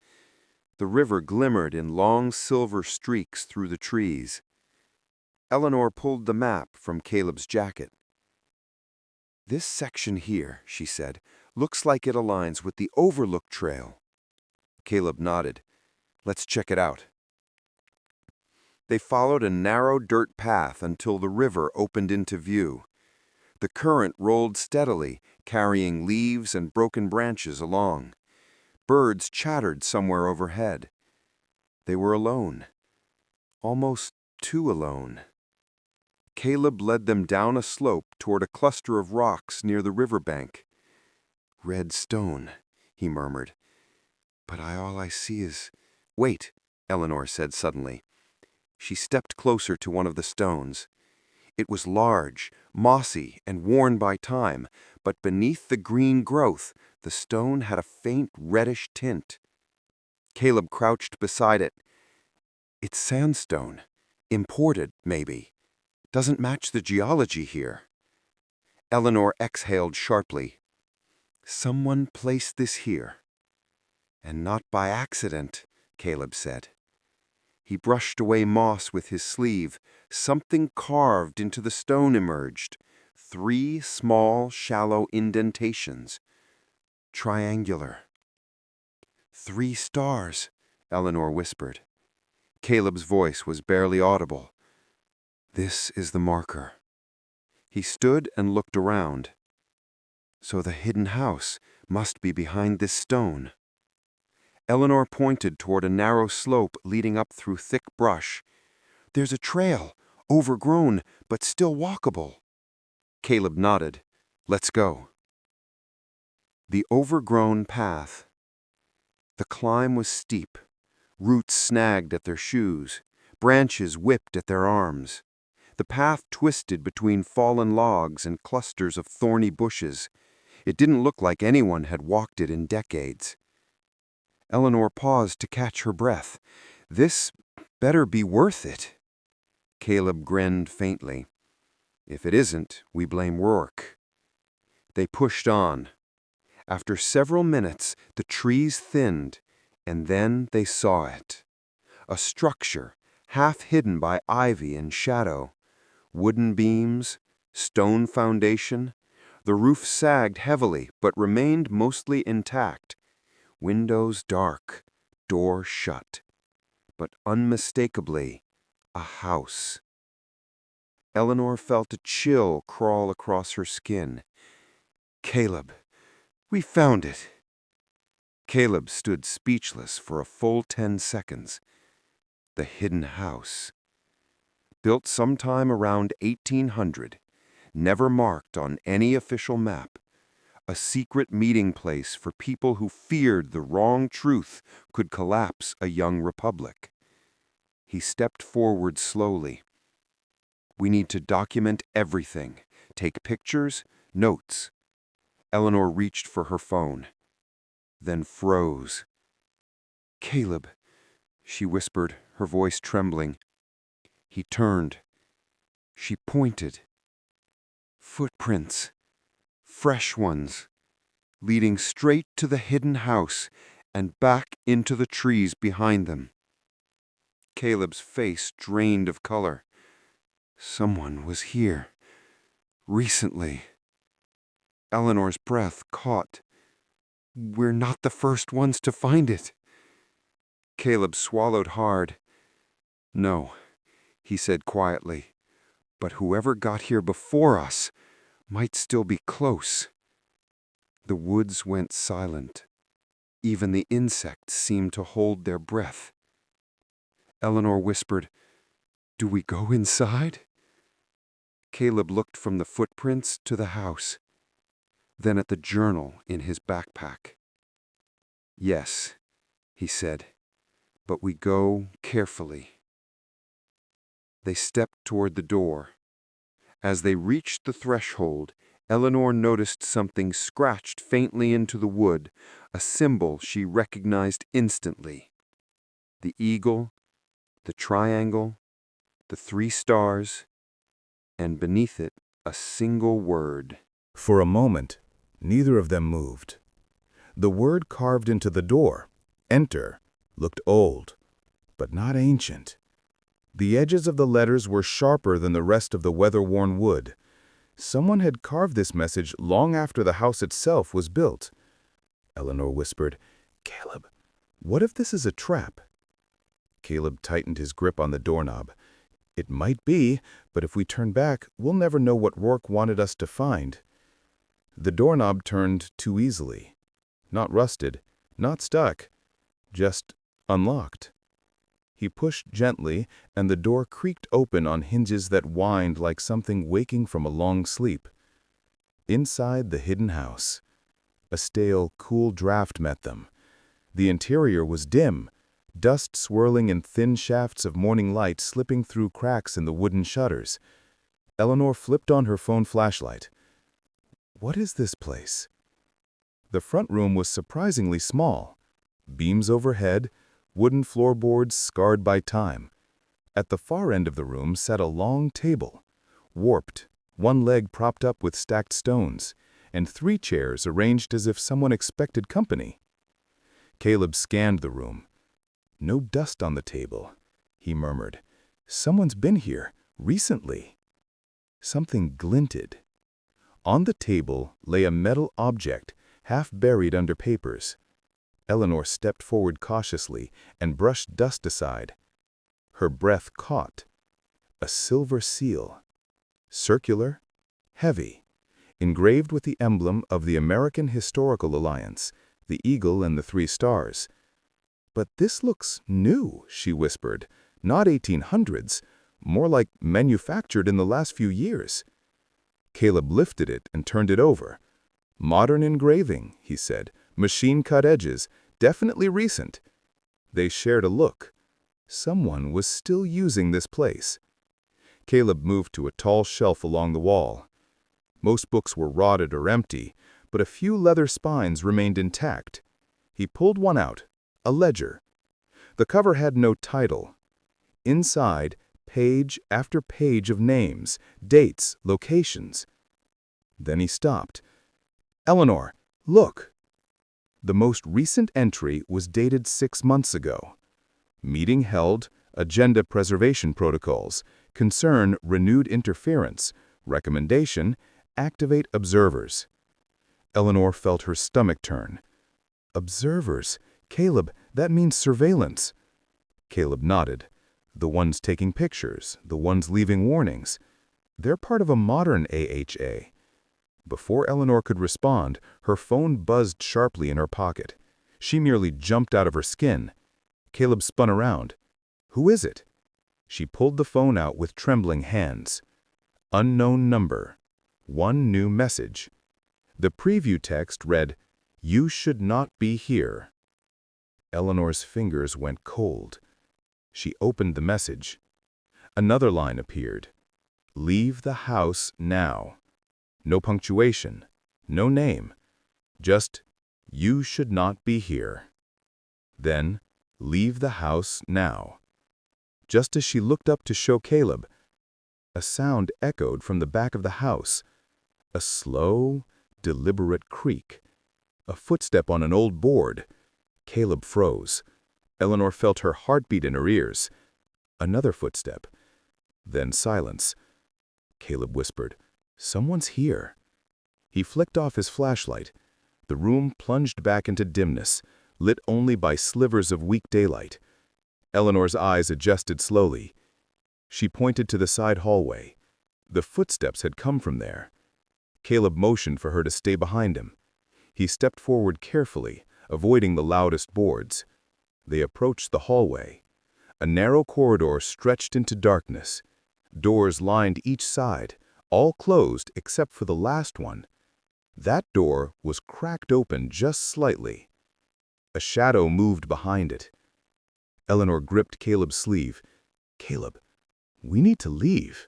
The river glimmered in long silver streaks through the trees. Eleanor pulled the map from Caleb's jacket. "This section here," she said, "looks like it aligns with the Overlook Trail." Caleb nodded. "Let's check it out." They followed a narrow dirt path until the river opened into view. The current rolled steadily, carrying leaves and broken branches along. Birds chattered somewhere overhead. They were alone. Almost too alone. Caleb led them down a slope toward a cluster of rocks near the riverbank. "Red stone," he murmured. "But all I see is—" "Wait," Eleanor said suddenly. She stepped closer to one of the stones. It was large, mossy, and worn by time, but beneath the green growth, the stone had a faint reddish tint. Caleb crouched beside it. "It's sandstone. Imported, maybe. Doesn't match the geology here." Eleanor exhaled sharply. "Someone placed this here." "And not by accident," Caleb said. He brushed away moss with his sleeve. Something carved into the stone emerged. 3 small, shallow indentations. Triangular. 3 stars, Eleanor whispered. Caleb's voice was barely audible. "This is the marker." He stood and looked around. So the hidden house must be behind this stone. Eleanor pointed toward a narrow slope leading up through thick brush. "There's a trail, overgrown but still walkable." Caleb nodded. "Let's go." The overgrown path. The climb was steep. Roots snagged at their shoes. Branches whipped at their arms. The path twisted between fallen logs and clusters of thorny bushes. It didn't look like anyone had walked it in decades. Eleanor paused to catch her breath. "This better be worth it." Caleb grinned faintly. "If it isn't, we blame Rourke." They pushed on. After several minutes, the trees thinned, and then they saw it. A structure, half hidden by ivy and shadow. Wooden beams, stone foundation. The roof sagged heavily, but remained mostly intact. Windows dark, door shut. But unmistakably, a house. Eleanor felt a chill crawl across her skin. "Caleb, we found it." Caleb stood speechless for a full 10 seconds. The hidden house. Built sometime around 1800, never marked on any official map. A secret meeting place for people who feared the wrong truth could collapse a young republic. He stepped forward slowly. "We need to document everything. Take pictures, notes." Eleanor reached for her phone, then froze. "Caleb," she whispered, her voice trembling. He turned. She pointed. Footprints. Fresh ones, leading straight to the hidden house and back into the trees behind them. Caleb's face drained of color. Someone was here. Recently. Eleanor's breath caught. "We're not the first ones to find it." Caleb swallowed hard. "No," he said quietly, "but whoever got here before us might still be close." The woods went silent. Even the insects seemed to hold their breath. Eleanor whispered, "Do we go inside?" Caleb looked from the footprints to the house, then at the journal in his backpack. "Yes," he said, "but we go carefully." They stepped toward the door. As they reached the threshold, Eleanor noticed something scratched faintly into the wood, a symbol she recognized instantly. The eagle, the triangle, the 3 stars, and beneath it a single word. For a moment, neither of them moved. The word carved into the door, enter, looked old, but not ancient. The edges of the letters were sharper than the rest of the weather-worn wood. Someone had carved this message long after the house itself was built. Eleanor whispered, "Caleb, what if this is a trap?" Caleb tightened his grip on the doorknob. "It might be, but if we turn back, we'll never know what Rourke wanted us to find." The doorknob turned too easily. Not rusted, not stuck, just unlocked. He pushed gently, and the door creaked open on hinges that whined like something waking from a long sleep. Inside the hidden house, a stale, cool draft met them. The interior was dim, dust swirling in thin shafts of morning light slipping through cracks in the wooden shutters. Eleanor flipped on her phone flashlight. What is this place? The front room was surprisingly small. Beams overhead, wooden floorboards scarred by time. At the far end of the room sat a long table, warped, one leg propped up with stacked stones, and 3 chairs arranged as if someone expected company. Caleb scanned the room. "No dust on the table," he murmured. "Someone's been here, recently." Something glinted. On the table lay a metal object, half buried under papers. Eleanor stepped forward cautiously and brushed dust aside. Her breath caught. A silver seal. Circular, heavy, engraved with the emblem of the American Historical Alliance, the eagle and the 3 stars. "But this looks new," she whispered. "Not 1800s, more like manufactured in the last few years." Caleb lifted it and turned it over. "Modern engraving," he said. "Machine-cut edges, definitely recent." They shared a look. Someone was still using this place. Caleb moved to a tall shelf along the wall. Most books were rotted or empty, but a few leather spines remained intact. He pulled one out, a ledger. The cover had no title. Inside, page after page of names, dates, locations. Then he stopped. "Eleanor, look!" The most recent entry was dated 6 months ago. Meeting held, agenda preservation protocols, concern renewed interference, recommendation, activate observers. Eleanor felt her stomach turn. "Observers? Caleb, that means surveillance." Caleb nodded. "The ones taking pictures, the ones leaving warnings. They're part of a modern AHA. Before Eleanor could respond, her phone buzzed sharply in her pocket. She nearly jumped out of her skin. Caleb spun around. "Who is it?" She pulled the phone out with trembling hands. Unknown number. 1 new message. The preview text read, "You should not be here." Eleanor's fingers went cold. She opened the message. Another line appeared. "Leave the house now." No punctuation, no name, just, "You should not be here." Then, "Leave the house now." Just as she looked up to show Caleb, a sound echoed from the back of the house. A slow, deliberate creak. A footstep on an old board. Caleb froze. Eleanor felt her heartbeat in her ears. Another footstep. Then silence. Caleb whispered, "Someone's here." He flicked off his flashlight. The room plunged back into dimness, lit only by slivers of weak daylight. Eleanor's eyes adjusted slowly. She pointed to the side hallway. The footsteps had come from there. Caleb motioned for her to stay behind him. He stepped forward carefully, avoiding the loudest boards. They approached the hallway. A narrow corridor stretched into darkness. Doors lined each side, all closed except for the last one. That door was cracked open just slightly. A shadow moved behind it. Eleanor gripped Caleb's sleeve. "Caleb, we need to leave."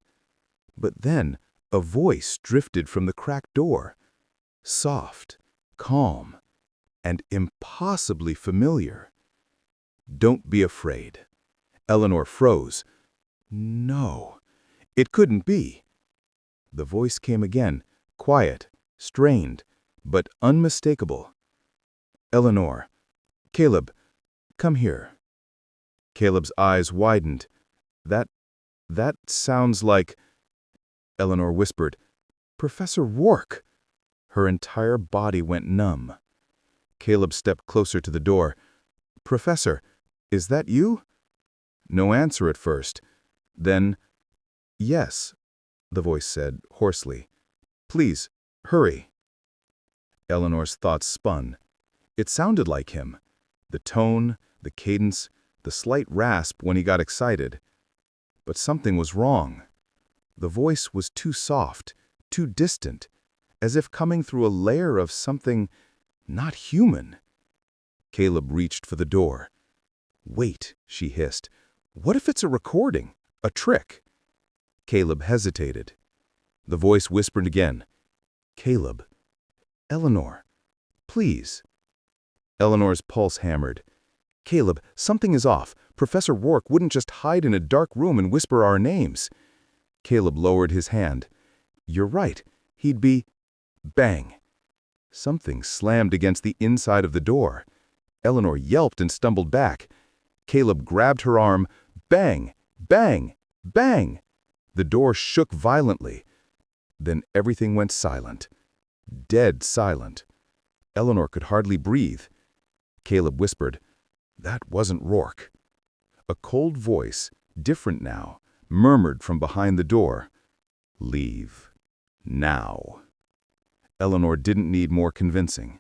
But then a voice drifted from the cracked door. Soft, calm, and impossibly familiar. "Don't be afraid." Eleanor froze. No, it couldn't be. The voice came again, quiet, strained, but unmistakable. "Eleanor, Caleb, come here." Caleb's eyes widened. That sounds like—" Eleanor whispered, Professor Rourke! Her entire body went numb. Caleb stepped closer to the door. Professor, is that you? No answer at first. Then, yes, the voice said, hoarsely. Please, hurry. Eleanor's thoughts spun. It sounded like him. The tone, the cadence, the slight rasp when he got excited. But something was wrong. The voice was too soft, too distant, as if coming through a layer of something not human. Caleb reached for the door. Wait, she hissed. What if it's a recording? A trick? Caleb hesitated. The voice whispered again. Caleb. Eleanor. Please. Eleanor's pulse hammered. Caleb, something is off. Professor Rourke wouldn't just hide in a dark room and whisper our names. Caleb lowered his hand. You're right. He'd be... Bang. Something slammed against the inside of the door. Eleanor yelped and stumbled back. Caleb grabbed her arm. Bang! Bang! Bang! The door shook violently. Then everything went silent. Dead silent. Eleanor could hardly breathe. Caleb whispered, That wasn't Rourke. A cold voice, different now, murmured from behind the door. Leave. Now. Eleanor didn't need more convincing.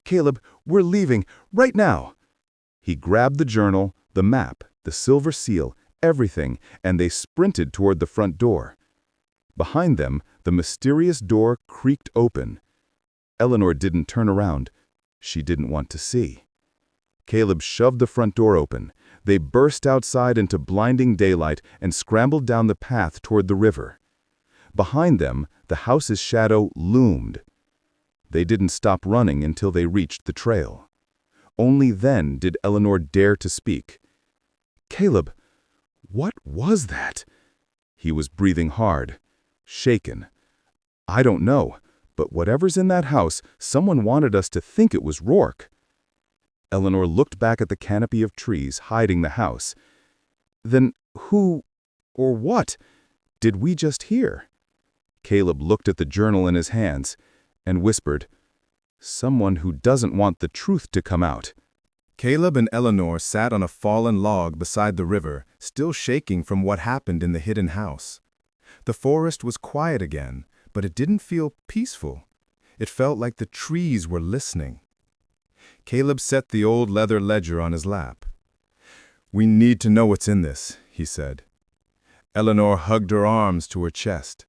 Caleb, we're leaving, right now. He grabbed the journal, the map, the silver seal, everything, and they sprinted toward the front door. Behind them, the mysterious door creaked open. Eleanor didn't turn around. She didn't want to see. Caleb shoved the front door open. They burst outside into blinding daylight and scrambled down the path toward the river. Behind them, the house's shadow loomed. They didn't stop running until they reached the trail. Only then did Eleanor dare to speak. Caleb, what was that? He was breathing hard, shaken. I don't know, but whatever's in that house, someone wanted us to think it was Rourke. Eleanor looked back at the canopy of trees hiding the house. Then who, or what, did we just hear? Caleb looked at the journal in his hands and whispered, Someone who doesn't want the truth to come out. Caleb and Eleanor sat on a fallen log beside the river, still shaking from what happened in the hidden house. The forest was quiet again, but it didn't feel peaceful. It felt like the trees were listening. Caleb set the old leather ledger on his lap. We need to know what's in this, he said. Eleanor hugged her arms to her chest.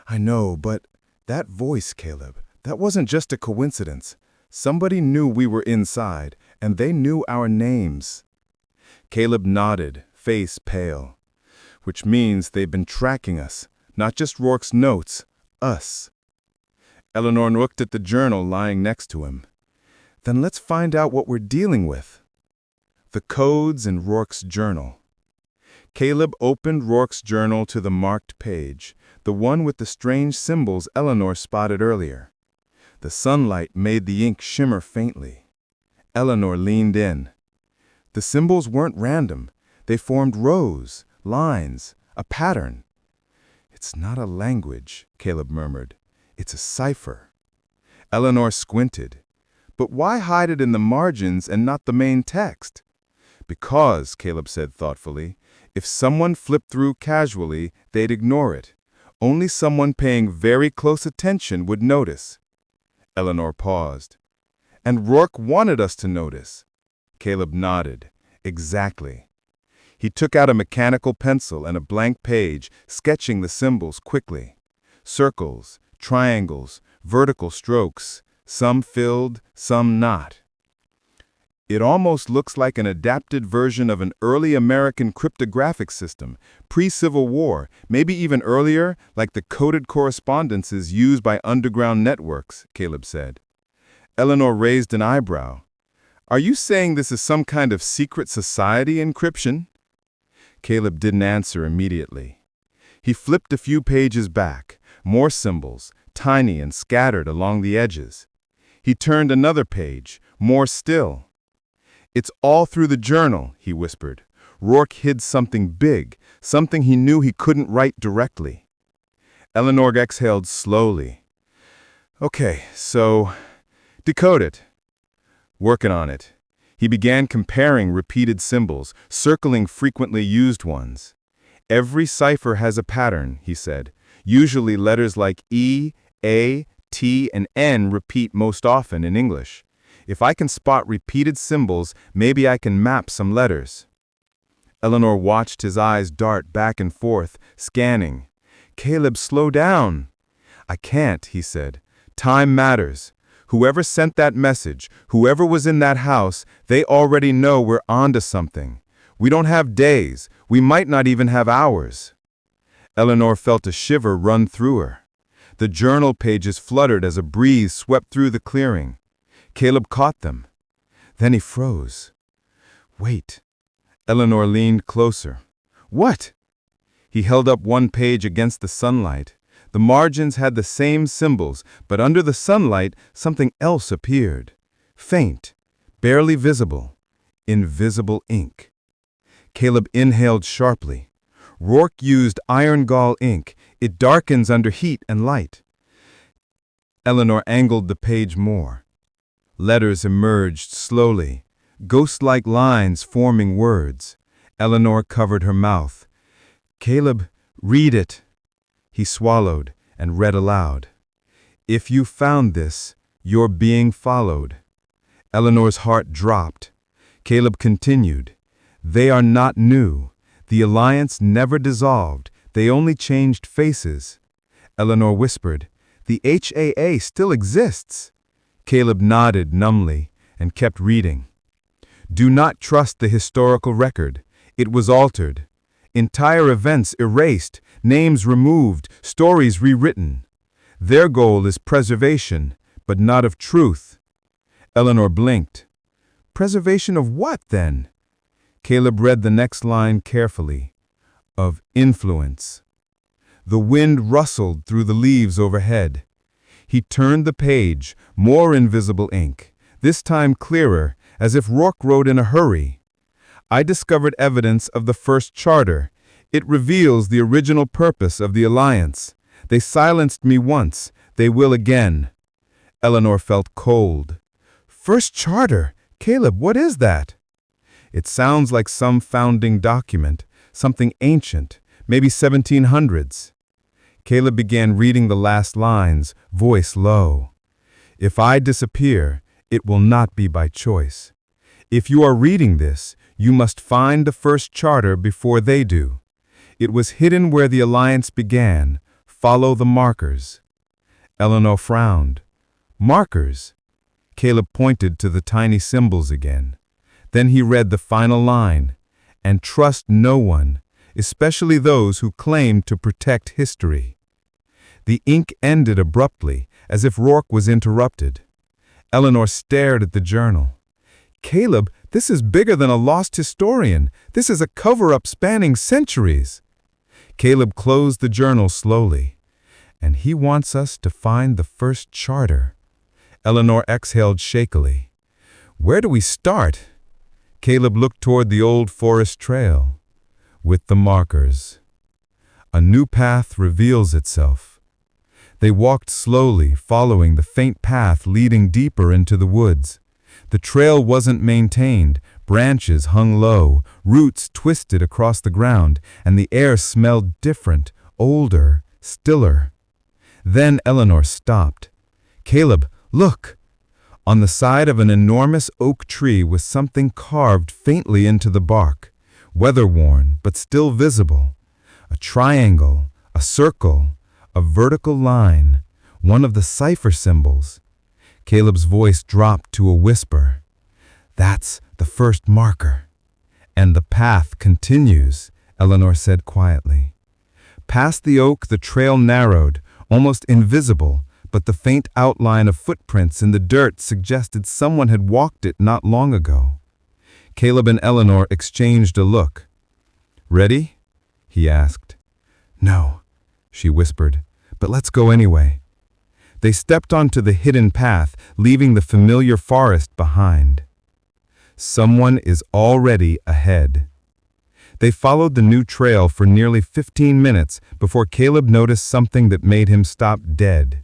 I know, but that voice, Caleb, that wasn't just a coincidence. Somebody knew we were inside, and they knew our names. Caleb nodded, face pale. Which means they've been tracking us, not just Rourke's notes, us. Eleanor looked at the journal lying next to him. Then let's find out what we're dealing with. The codes in Rourke's journal. Caleb opened Rourke's journal to the marked page, the one with the strange symbols Eleanor spotted earlier. The sunlight made the ink shimmer faintly. Eleanor leaned in. The symbols weren't random. They formed rows, lines, a pattern. It's not a language, Caleb murmured. It's a cipher. Eleanor squinted. But why hide it in the margins and not the main text? Because, Caleb said thoughtfully, if someone flipped through casually, they'd ignore it. Only someone paying very close attention would notice. Eleanor paused. And Rourke wanted us to notice. Caleb nodded. Exactly. He took out a mechanical pencil and a blank page, sketching the symbols quickly. Circles, triangles, vertical strokes, some filled, some not. It almost looks like an adapted version of an early American cryptographic system, pre-Civil War, maybe even earlier, like the coded correspondences used by underground networks, Caleb said. Eleanor raised an eyebrow. Are you saying this is some kind of secret society encryption? Caleb didn't answer immediately. He flipped a few pages back, more symbols, tiny and scattered along the edges. He turned another page, more still. It's all through the journal, he whispered. Rourke hid something big, something he knew he couldn't write directly. Eleanor exhaled slowly. Okay, so, decode it. Working on it. He began comparing repeated symbols, circling frequently used ones. Every cipher has a pattern, he said. Usually letters like E, A, T, and N repeat most often in English. If I can spot repeated symbols, maybe I can map some letters. Eleanor watched his eyes dart back and forth, scanning. Caleb, slow down. I can't, he said. Time matters. Whoever sent that message, whoever was in that house, they already know we're onto something. We don't have days. We might not even have hours. Eleanor felt a shiver run through her. The journal pages fluttered as a breeze swept through the clearing. Caleb caught them. Then he froze. Wait. Eleanor leaned closer. What? He held up one page against the sunlight. The margins had the same symbols, but under the sunlight, something else appeared. Faint, barely visible, invisible ink. Caleb inhaled sharply. Rourke used iron gall ink. It darkens under heat and light. Eleanor angled the page more. Letters emerged slowly, ghost-like lines forming words. Eleanor covered her mouth. Caleb, read it. He swallowed and read aloud. If you found this, you're being followed. Eleanor's heart dropped. Caleb continued. They are not new. The alliance never dissolved. They only changed faces. Eleanor whispered, the HAA still exists. Caleb nodded numbly and kept reading. Do not trust the historical record. It was altered. Entire events erased, names removed, stories rewritten. Their goal is preservation, but not of truth. Eleanor blinked. Preservation of what, then? Caleb read the next line carefully. Of influence. The wind rustled through the leaves overhead. He turned the page, more invisible ink, this time clearer, as if Rourke wrote in a hurry. I discovered evidence of the first charter. It reveals the original purpose of the alliance. They silenced me once. They will again. Eleanor felt cold. First charter? Caleb, what is that? It sounds like some founding document, something ancient, maybe 1700s. Caleb began reading the last lines, voice low. If I disappear, it will not be by choice. If you are reading this, you must find the first charter before they do. It was hidden where the alliance began. Follow the markers. Eleanor frowned. Markers? Caleb pointed to the tiny symbols again. Then he read the final line. And trust no one, especially those who claim to protect history. The ink ended abruptly, as if Rourke was interrupted. Eleanor stared at the journal. Caleb, this is bigger than a lost historian. This is a cover-up spanning centuries. Caleb closed the journal slowly. And he wants us to find the first charter. Eleanor exhaled shakily. Where do we start? Caleb looked toward the old forest trail. With the markers. A new path reveals itself. They walked slowly, following the faint path leading deeper into the woods. The trail wasn't maintained, branches hung low, roots twisted across the ground, and the air smelled different, older, stiller. Then Eleanor stopped. Caleb, look! On the side of an enormous oak tree was something carved faintly into the bark, weather-worn but still visible. A triangle, a circle, a vertical line, one of the cipher symbols. Caleb's voice dropped to a whisper. That's the first marker. And the path continues, Eleanor said quietly. Past the oak, the trail narrowed, almost invisible, but the faint outline of footprints in the dirt suggested someone had walked it not long ago. Caleb and Eleanor exchanged a look. Ready? He asked. No, she whispered, but let's go anyway. They stepped onto the hidden path, leaving the familiar forest behind. Someone is already ahead. They followed the new trail for nearly 15 minutes before Caleb noticed something that made him stop dead.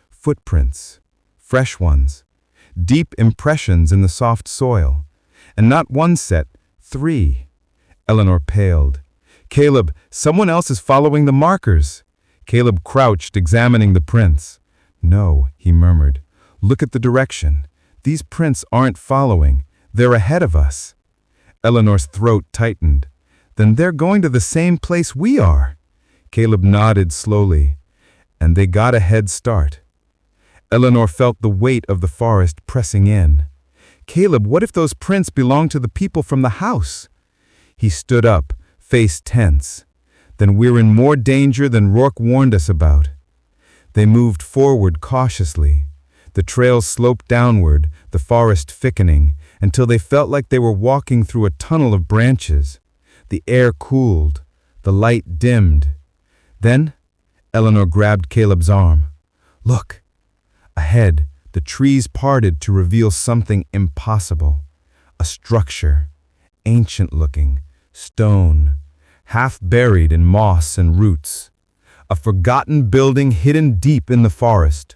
Footprints. Fresh ones. Deep impressions in the soft soil. And not one set, 3. Eleanor paled. "Caleb, someone else is following the markers." Caleb crouched, examining the prints. "No," he murmured. "Look at the direction. These prints aren't following. They're ahead of us." Eleanor's throat tightened. "Then they're going to the same place we are." Caleb nodded slowly. "And they got a head start." Eleanor felt the weight of the forest pressing in. "Caleb, what if those prints belong to the people from the house?" He stood up, face tense. "Then we're in more danger than Rourke warned us about." They moved forward cautiously. The trail sloped downward, the forest thickening, until they felt like they were walking through a tunnel of branches. The air cooled. The light dimmed. Then, Eleanor grabbed Caleb's arm. "Look." Ahead, the trees parted to reveal something impossible. A structure, ancient-looking, stone, half buried in moss and roots. A forgotten building hidden deep in the forest.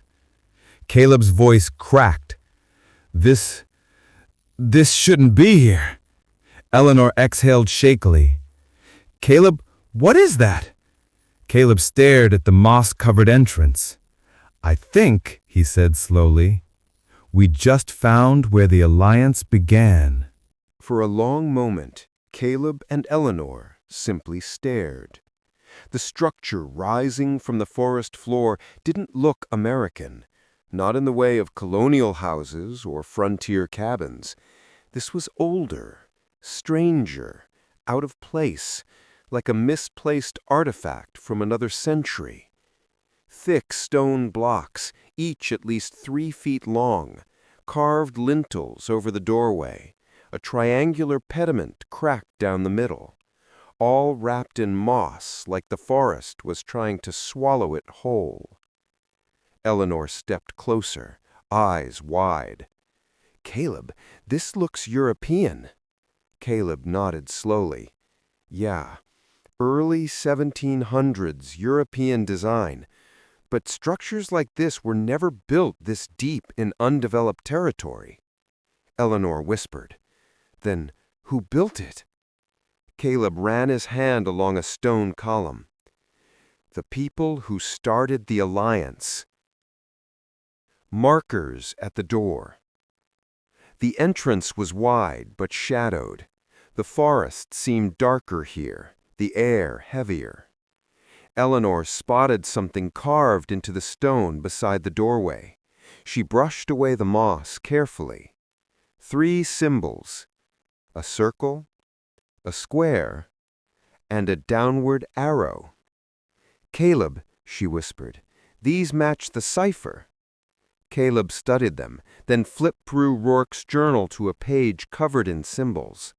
Caleb's voice cracked. This shouldn't be here." Eleanor exhaled shakily. "Caleb, what is that?" Caleb stared at the moss-covered entrance. "I think," he said slowly, "we just found where the alliance began." For a long moment, Caleb and Eleanor simply stared. The structure rising from the forest floor didn't look American, not in the way of colonial houses or frontier cabins. This was older, stranger, out of place, like a misplaced artifact from another century. Thick stone blocks, each at least 3 feet long, carved lintels over the doorway, a triangular pediment cracked down the middle, all wrapped in moss like the forest was trying to swallow it whole. Eleanor stepped closer, eyes wide. "Caleb, this looks European." Caleb nodded slowly. "Yeah, early 1700s European design. But structures like this were never built this deep in undeveloped territory." Eleanor whispered. "Then who built it?" Caleb ran his hand along a stone column. "The people who started the alliance." Markers at the door. The entrance was wide but shadowed. The forest seemed darker here, the air heavier. Eleanor spotted something carved into the stone beside the doorway. She brushed away the moss carefully. 3 symbols: a circle, a square, and a downward arrow. "Caleb," she whispered, "these match the cipher." Caleb studied them, then flipped through Rourke's journal to a page covered in symbols.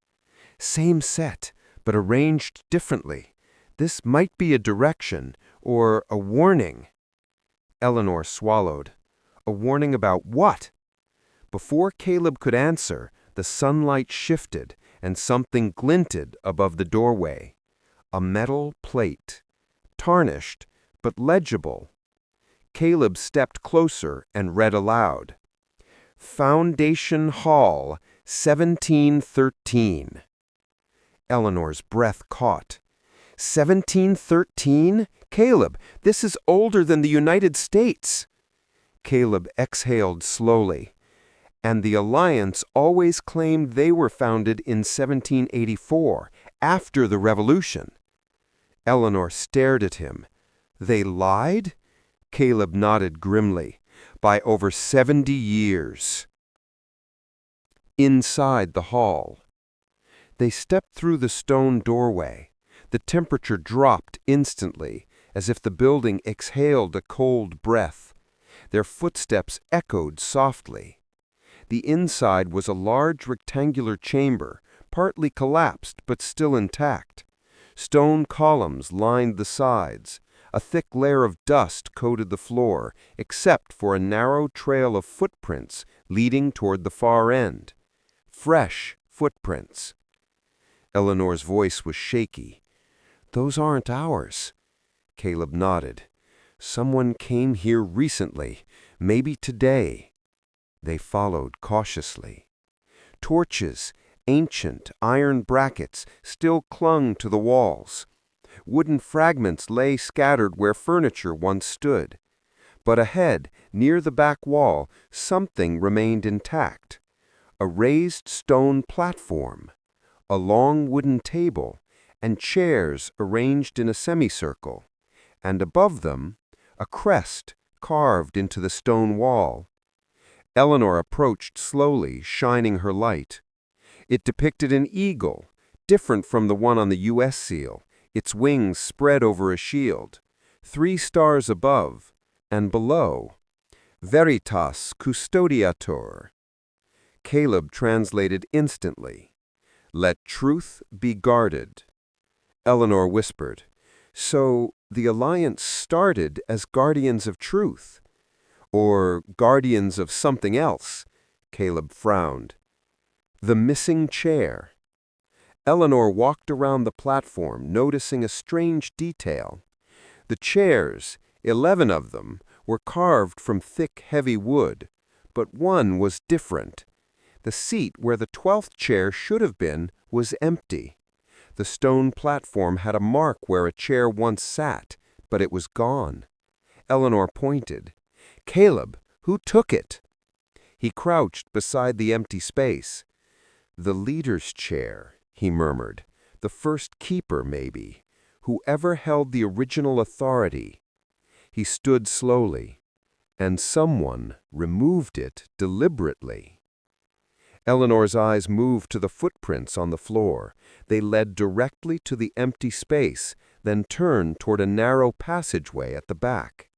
Same set, but arranged differently. This might be a direction, or a warning. Eleanor swallowed. A warning about what? Before Caleb could answer, the sunlight shifted, and something glinted above the doorway. A metal plate. Tarnished, but legible. Caleb stepped closer and read aloud. "Foundation Hall, 1713. Eleanor's breath caught. 1713? Caleb, this is older than the United States. Caleb exhaled slowly. And the Alliance always claimed they were founded in 1784, after the Revolution. Eleanor stared at him. They lied? Caleb nodded grimly. By over 70 years. Inside the hall. They stepped through the stone doorway. The temperature dropped instantly, as if the building exhaled a cold breath. Their footsteps echoed softly. The inside was a large rectangular chamber, partly collapsed but still intact. Stone columns lined the sides. A thick layer of dust coated the floor, except for a narrow trail of footprints leading toward the far end. Fresh footprints. Eleanor's voice was shaky. "Those aren't ours." Caleb nodded. "Someone came here recently, maybe today." They followed cautiously. Torches, ancient iron brackets, still clung to the walls. Wooden fragments lay scattered where furniture once stood. But ahead, near the back wall, something remained intact. A raised stone platform, a long wooden table, and chairs arranged in a semicircle, and above them, a crest carved into the stone wall. Eleanor approached slowly, shining her light. It depicted an eagle, different from the one on the U.S. seal, its wings spread over a shield, 3 stars above, and below, Veritas Custodiatur. Caleb translated instantly, "Let truth be guarded." Eleanor whispered, "So the Alliance started as guardians of truth? Or guardians of something else?" Caleb frowned. The missing chair. Eleanor walked around the platform, noticing a strange detail. The chairs, 11 of them, were carved from thick, heavy wood, but one was different. The seat where the 12th chair should have been was empty. The stone platform had a mark where a chair once sat, but it was gone. Eleanor pointed. "Caleb, who took it?" He crouched beside the empty space. "The leader's chair," he murmured. "The first keeper, maybe. Whoever held the original authority." He stood slowly, and someone removed it deliberately. Eleanor's eyes moved to the footprints on the floor. They led directly to the empty space, then turned toward a narrow passageway at the back.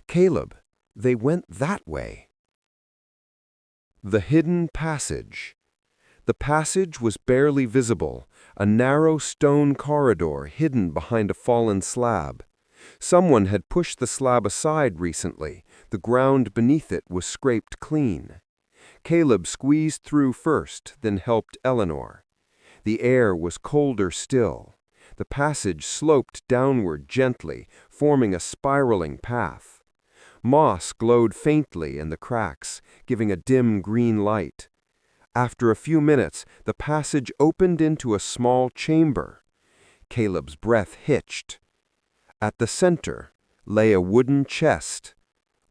"Caleb, they went that way." The hidden passage. The passage was barely visible, a narrow stone corridor hidden behind a fallen slab. Someone had pushed the slab aside recently. The ground beneath it was scraped clean. Caleb squeezed through first, then helped Eleanor. The air was colder still. The passage sloped downward gently, forming a spiraling path. Moss glowed faintly in the cracks, giving a dim green light. After a few minutes, the passage opened into a small chamber. Caleb's breath hitched. At the center lay a wooden chest,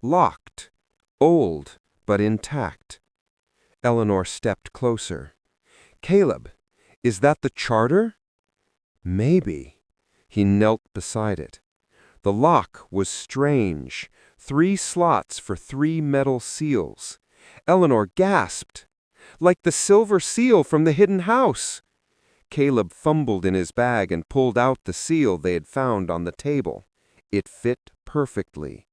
locked, old but intact. Eleanor stepped closer. "Caleb, is that the charter?" "Maybe." He knelt beside it. The lock was strange, 3 slots for 3 metal seals. Eleanor gasped. "Like the silver seal from the hidden house." Caleb fumbled in his bag and pulled out the seal they had found on the table. It fit perfectly.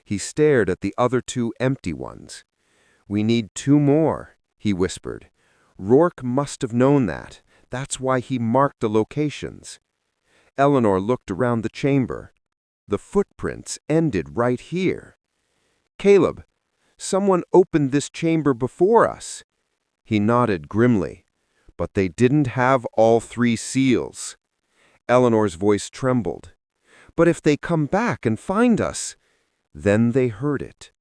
He stared at the other 2 empty ones. "We need 2 more," he whispered. "Rourke must have known that. That's why he marked the locations." Eleanor looked around the chamber. The footprints ended right here. "Caleb, someone opened this chamber before us." He nodded grimly. "But they didn't have all 3 seals." Eleanor's voice trembled. "But if they come back and find us?" Then they heard it.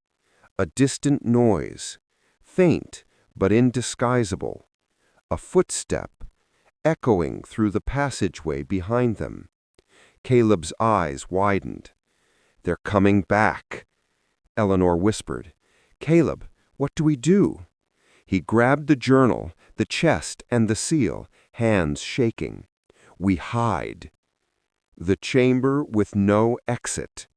A distant noise, faint but indisguisable. A footstep, echoing through the passageway behind them. Caleb's eyes widened. "They're coming back," Eleanor whispered. "Caleb, what do we do?" He grabbed the journal, the chest, and the seal, hands shaking. "We hide." The chamber with no exit.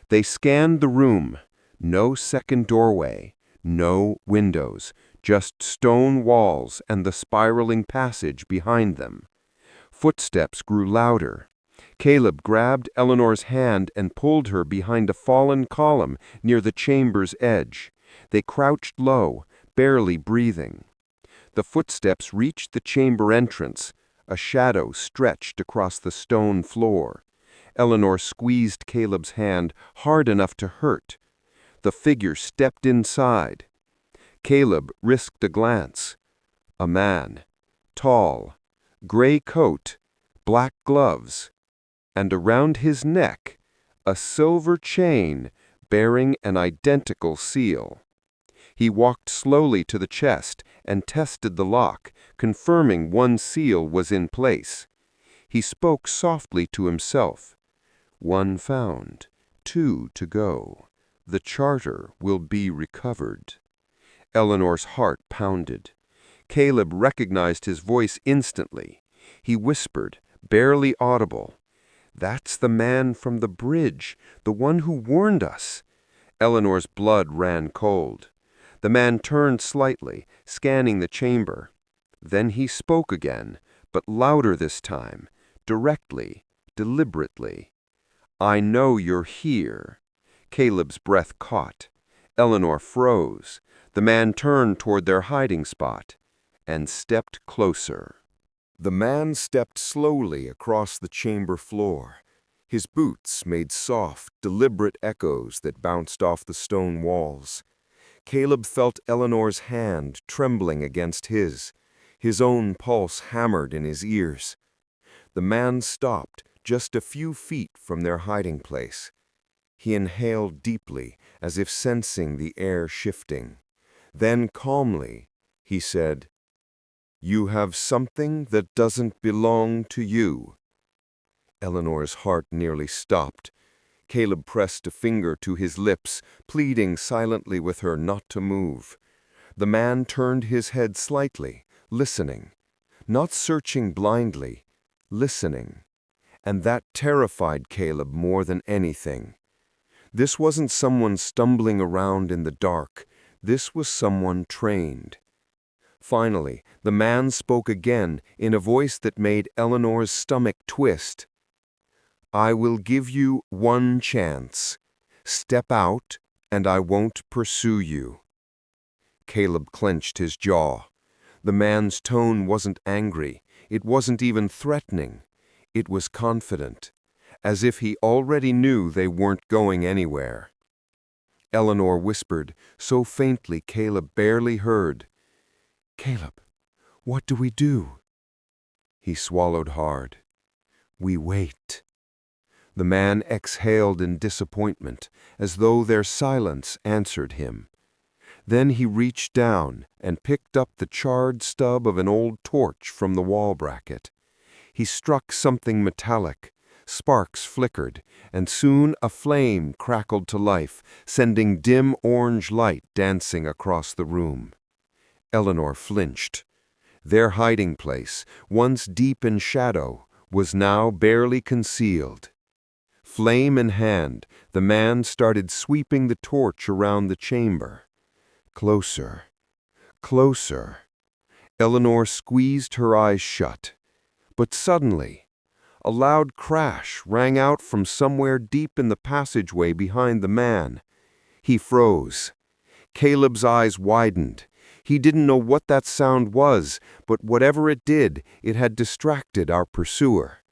They scanned the room. No second doorway, no windows, just stone walls and the spiraling passage behind them. Footsteps grew louder. Caleb grabbed Eleanor's hand and pulled her behind a fallen column near the chamber's edge. They crouched low, barely breathing. The footsteps reached the chamber entrance. A shadow stretched across the stone floor. Eleanor squeezed Caleb's hand hard enough to hurt. The figure stepped inside. Caleb risked a glance. A man, tall, gray coat, black gloves, and around his neck, a silver chain bearing an identical seal. He walked slowly to the chest and tested the lock, confirming one seal was in place. He spoke softly to himself. 1 found, 2 to go. The charter will be recovered. Eleanor's heart pounded. Caleb recognized his voice instantly. He whispered, barely audible, "That's the man from the bridge, the one who warned us." Eleanor's blood ran cold. The man turned slightly, scanning the chamber. Then he spoke again, but louder this time, directly, deliberately. "I know you're here." Caleb's breath caught. Eleanor froze. The man turned toward their hiding spot and stepped closer. The man stepped slowly across the chamber floor. His boots made soft, deliberate echoes that bounced off the stone walls. Caleb felt Eleanor's hand trembling against his own pulse hammered in his ears. The man stopped just a few feet from their hiding place. He inhaled deeply, as if sensing the air shifting. Then calmly, he said, "You have something that doesn't belong to you." Eleanor's heart nearly stopped. Caleb pressed a finger to his lips, pleading silently with her not to move. The man turned his head slightly, listening, not searching blindly, listening. And that terrified Caleb more than anything. This wasn't someone stumbling around in the dark. This was someone trained. Finally, the man spoke again in a voice that made Eleanor's stomach twist. "I will give you 1 chance. Step out, and I won't pursue you." Caleb clenched his jaw. The man's tone wasn't angry. It wasn't even threatening. It was confident, as if he already knew they weren't going anywhere. Eleanor whispered, so faintly Caleb barely heard, "Caleb, what do we do?" He swallowed hard. "We wait." The man exhaled in disappointment, as though their silence answered him. Then he reached down and picked up the charred stub of an old torch from the wall bracket. He struck something metallic. Sparks flickered, and soon a flame crackled to life, sending dim orange light dancing across the room. Eleanor flinched. Their hiding place, once deep in shadow, was now barely concealed. Flame in hand, the man started sweeping the torch around the chamber. Closer, closer. Eleanor squeezed her eyes shut. But suddenly, a loud crash rang out from somewhere deep in the passageway behind the man. He froze. Caleb's eyes widened. He didn't know what that sound was, but whatever it did, it had distracted our pursuer.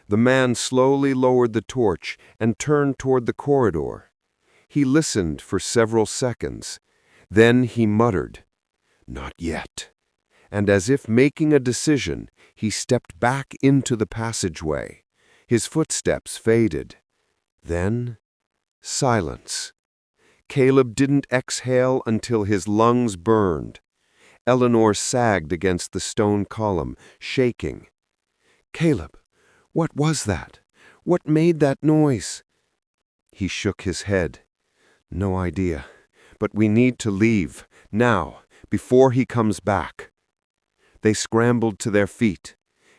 The man slowly lowered the torch and turned toward the corridor. He listened for several seconds. Then he muttered, "Not yet." And as if making a decision, he stepped back into the passageway. His footsteps faded. Then, silence. Caleb didn't exhale until his lungs burned. Eleanor sagged against the stone column, shaking. "Caleb, what was that? What made that noise?" He shook his head. "No idea. But we need to leave, now, before he comes back." They scrambled to their feet.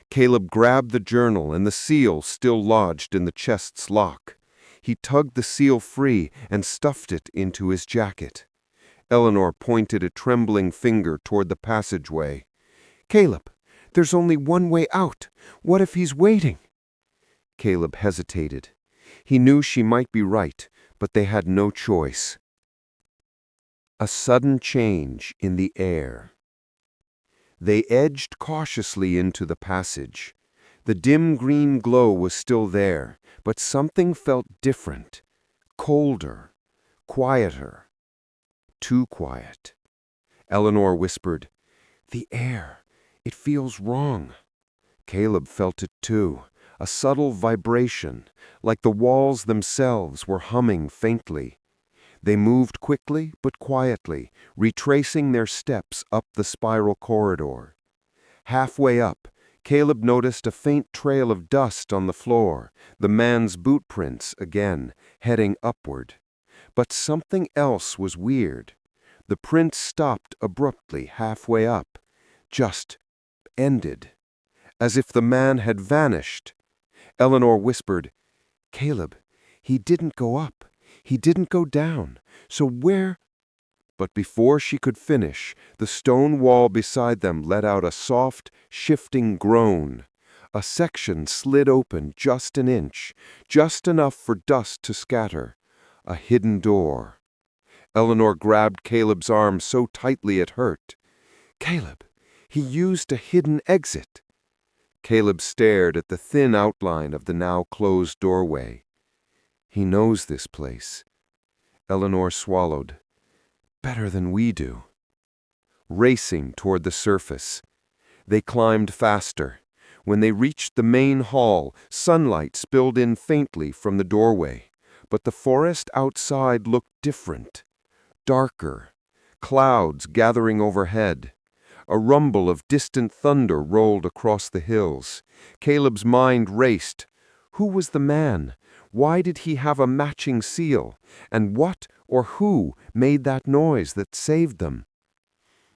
Caleb grabbed the journal and the seal still lodged in the chest's lock. He tugged the seal free and stuffed it into his jacket. Eleanor pointed a trembling finger toward the passageway. "Caleb, there's only one way out. What if he's waiting?" Caleb hesitated. He knew she might be right, but they had no choice. A sudden change in the air. They edged cautiously into the passage. The dim green glow was still there, but something felt different, colder, quieter. Too quiet. Eleanor whispered, "The air, it feels wrong." Caleb felt it too, a subtle vibration, like the walls themselves were humming faintly. They moved quickly but quietly, retracing their steps up the spiral corridor. Halfway up, Caleb noticed a faint trail of dust on the floor, the man's boot prints again, heading upward. But something else was weird. The prints stopped abruptly halfway up, just ended, as if the man had vanished. Eleanor whispered, "Caleb, he didn't go up. He didn't go down. So where—" But before she could finish, the stone wall beside them let out a soft, shifting groan. A section slid open just an inch, just enough for dust to scatter. A hidden door. Eleanor grabbed Caleb's arm so tightly it hurt. "Caleb, he used a hidden exit." Caleb stared at the thin outline of the now closed doorway. "He knows this place." Eleanor swallowed. "Better than we do." Racing toward the surface. They climbed faster. When they reached the main hall, sunlight spilled in faintly from the doorway. But the forest outside looked different. Darker. Clouds gathering overhead. A rumble of distant thunder rolled across the hills. Caleb's mind raced. Who was the man? Why did he have a matching seal? And what or who made that noise that saved them?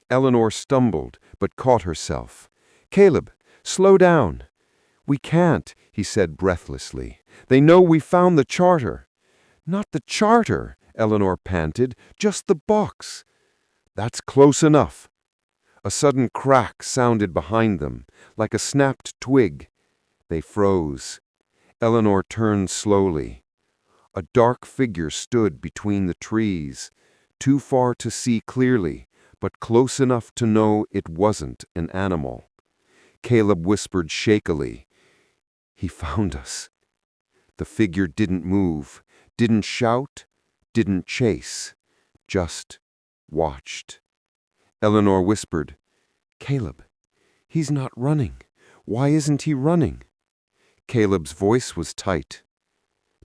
Eleanor stumbled, but caught herself. "Caleb, slow down." "We can't," he said breathlessly. "They know we found the charter." "Not the charter," Eleanor panted, "just the box." "That's close enough." A sudden crack sounded behind them, like a snapped twig. They froze. Eleanor turned slowly. A dark figure stood between the trees, too far to see clearly, but close enough to know it wasn't an animal. Caleb whispered shakily, "He found us." The figure didn't move, didn't shout, didn't chase, just watched. Eleanor whispered, "Caleb, he's not running. Why isn't he running?" Caleb's voice was tight.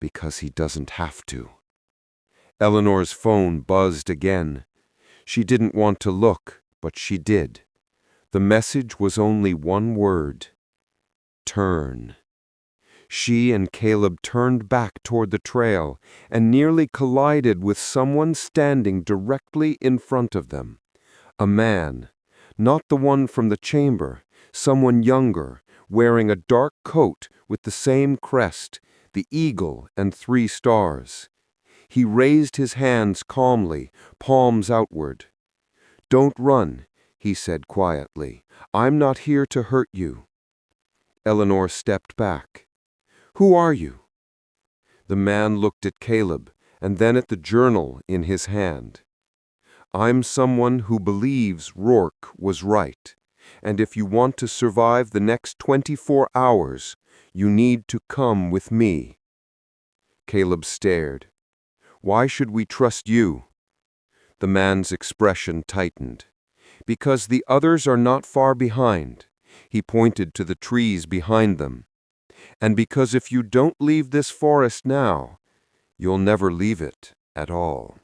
"Because he doesn't have to." Eleanor's phone buzzed again. She didn't want to look, but she did. The message was only one word. Turn. She and Caleb turned back toward the trail and nearly collided with someone standing directly in front of them. A man, not the one from the chamber, someone younger, wearing a dark coat with the same crest, the eagle and 3 stars. He raised his hands calmly, palms outward. "Don't run," he said quietly. "I'm not here to hurt you." Eleanor stepped back. "Who are you?" The man looked at Caleb and then at the journal in his hand. "I'm someone who believes Rourke was right, and if you want to survive the next 24 hours, you need to come with me." Caleb stared. "Why should we trust you?" The man's expression tightened. "Because the others are not far behind." He pointed to the trees behind them. "And because if you don't leave this forest now, you'll never leave it at all."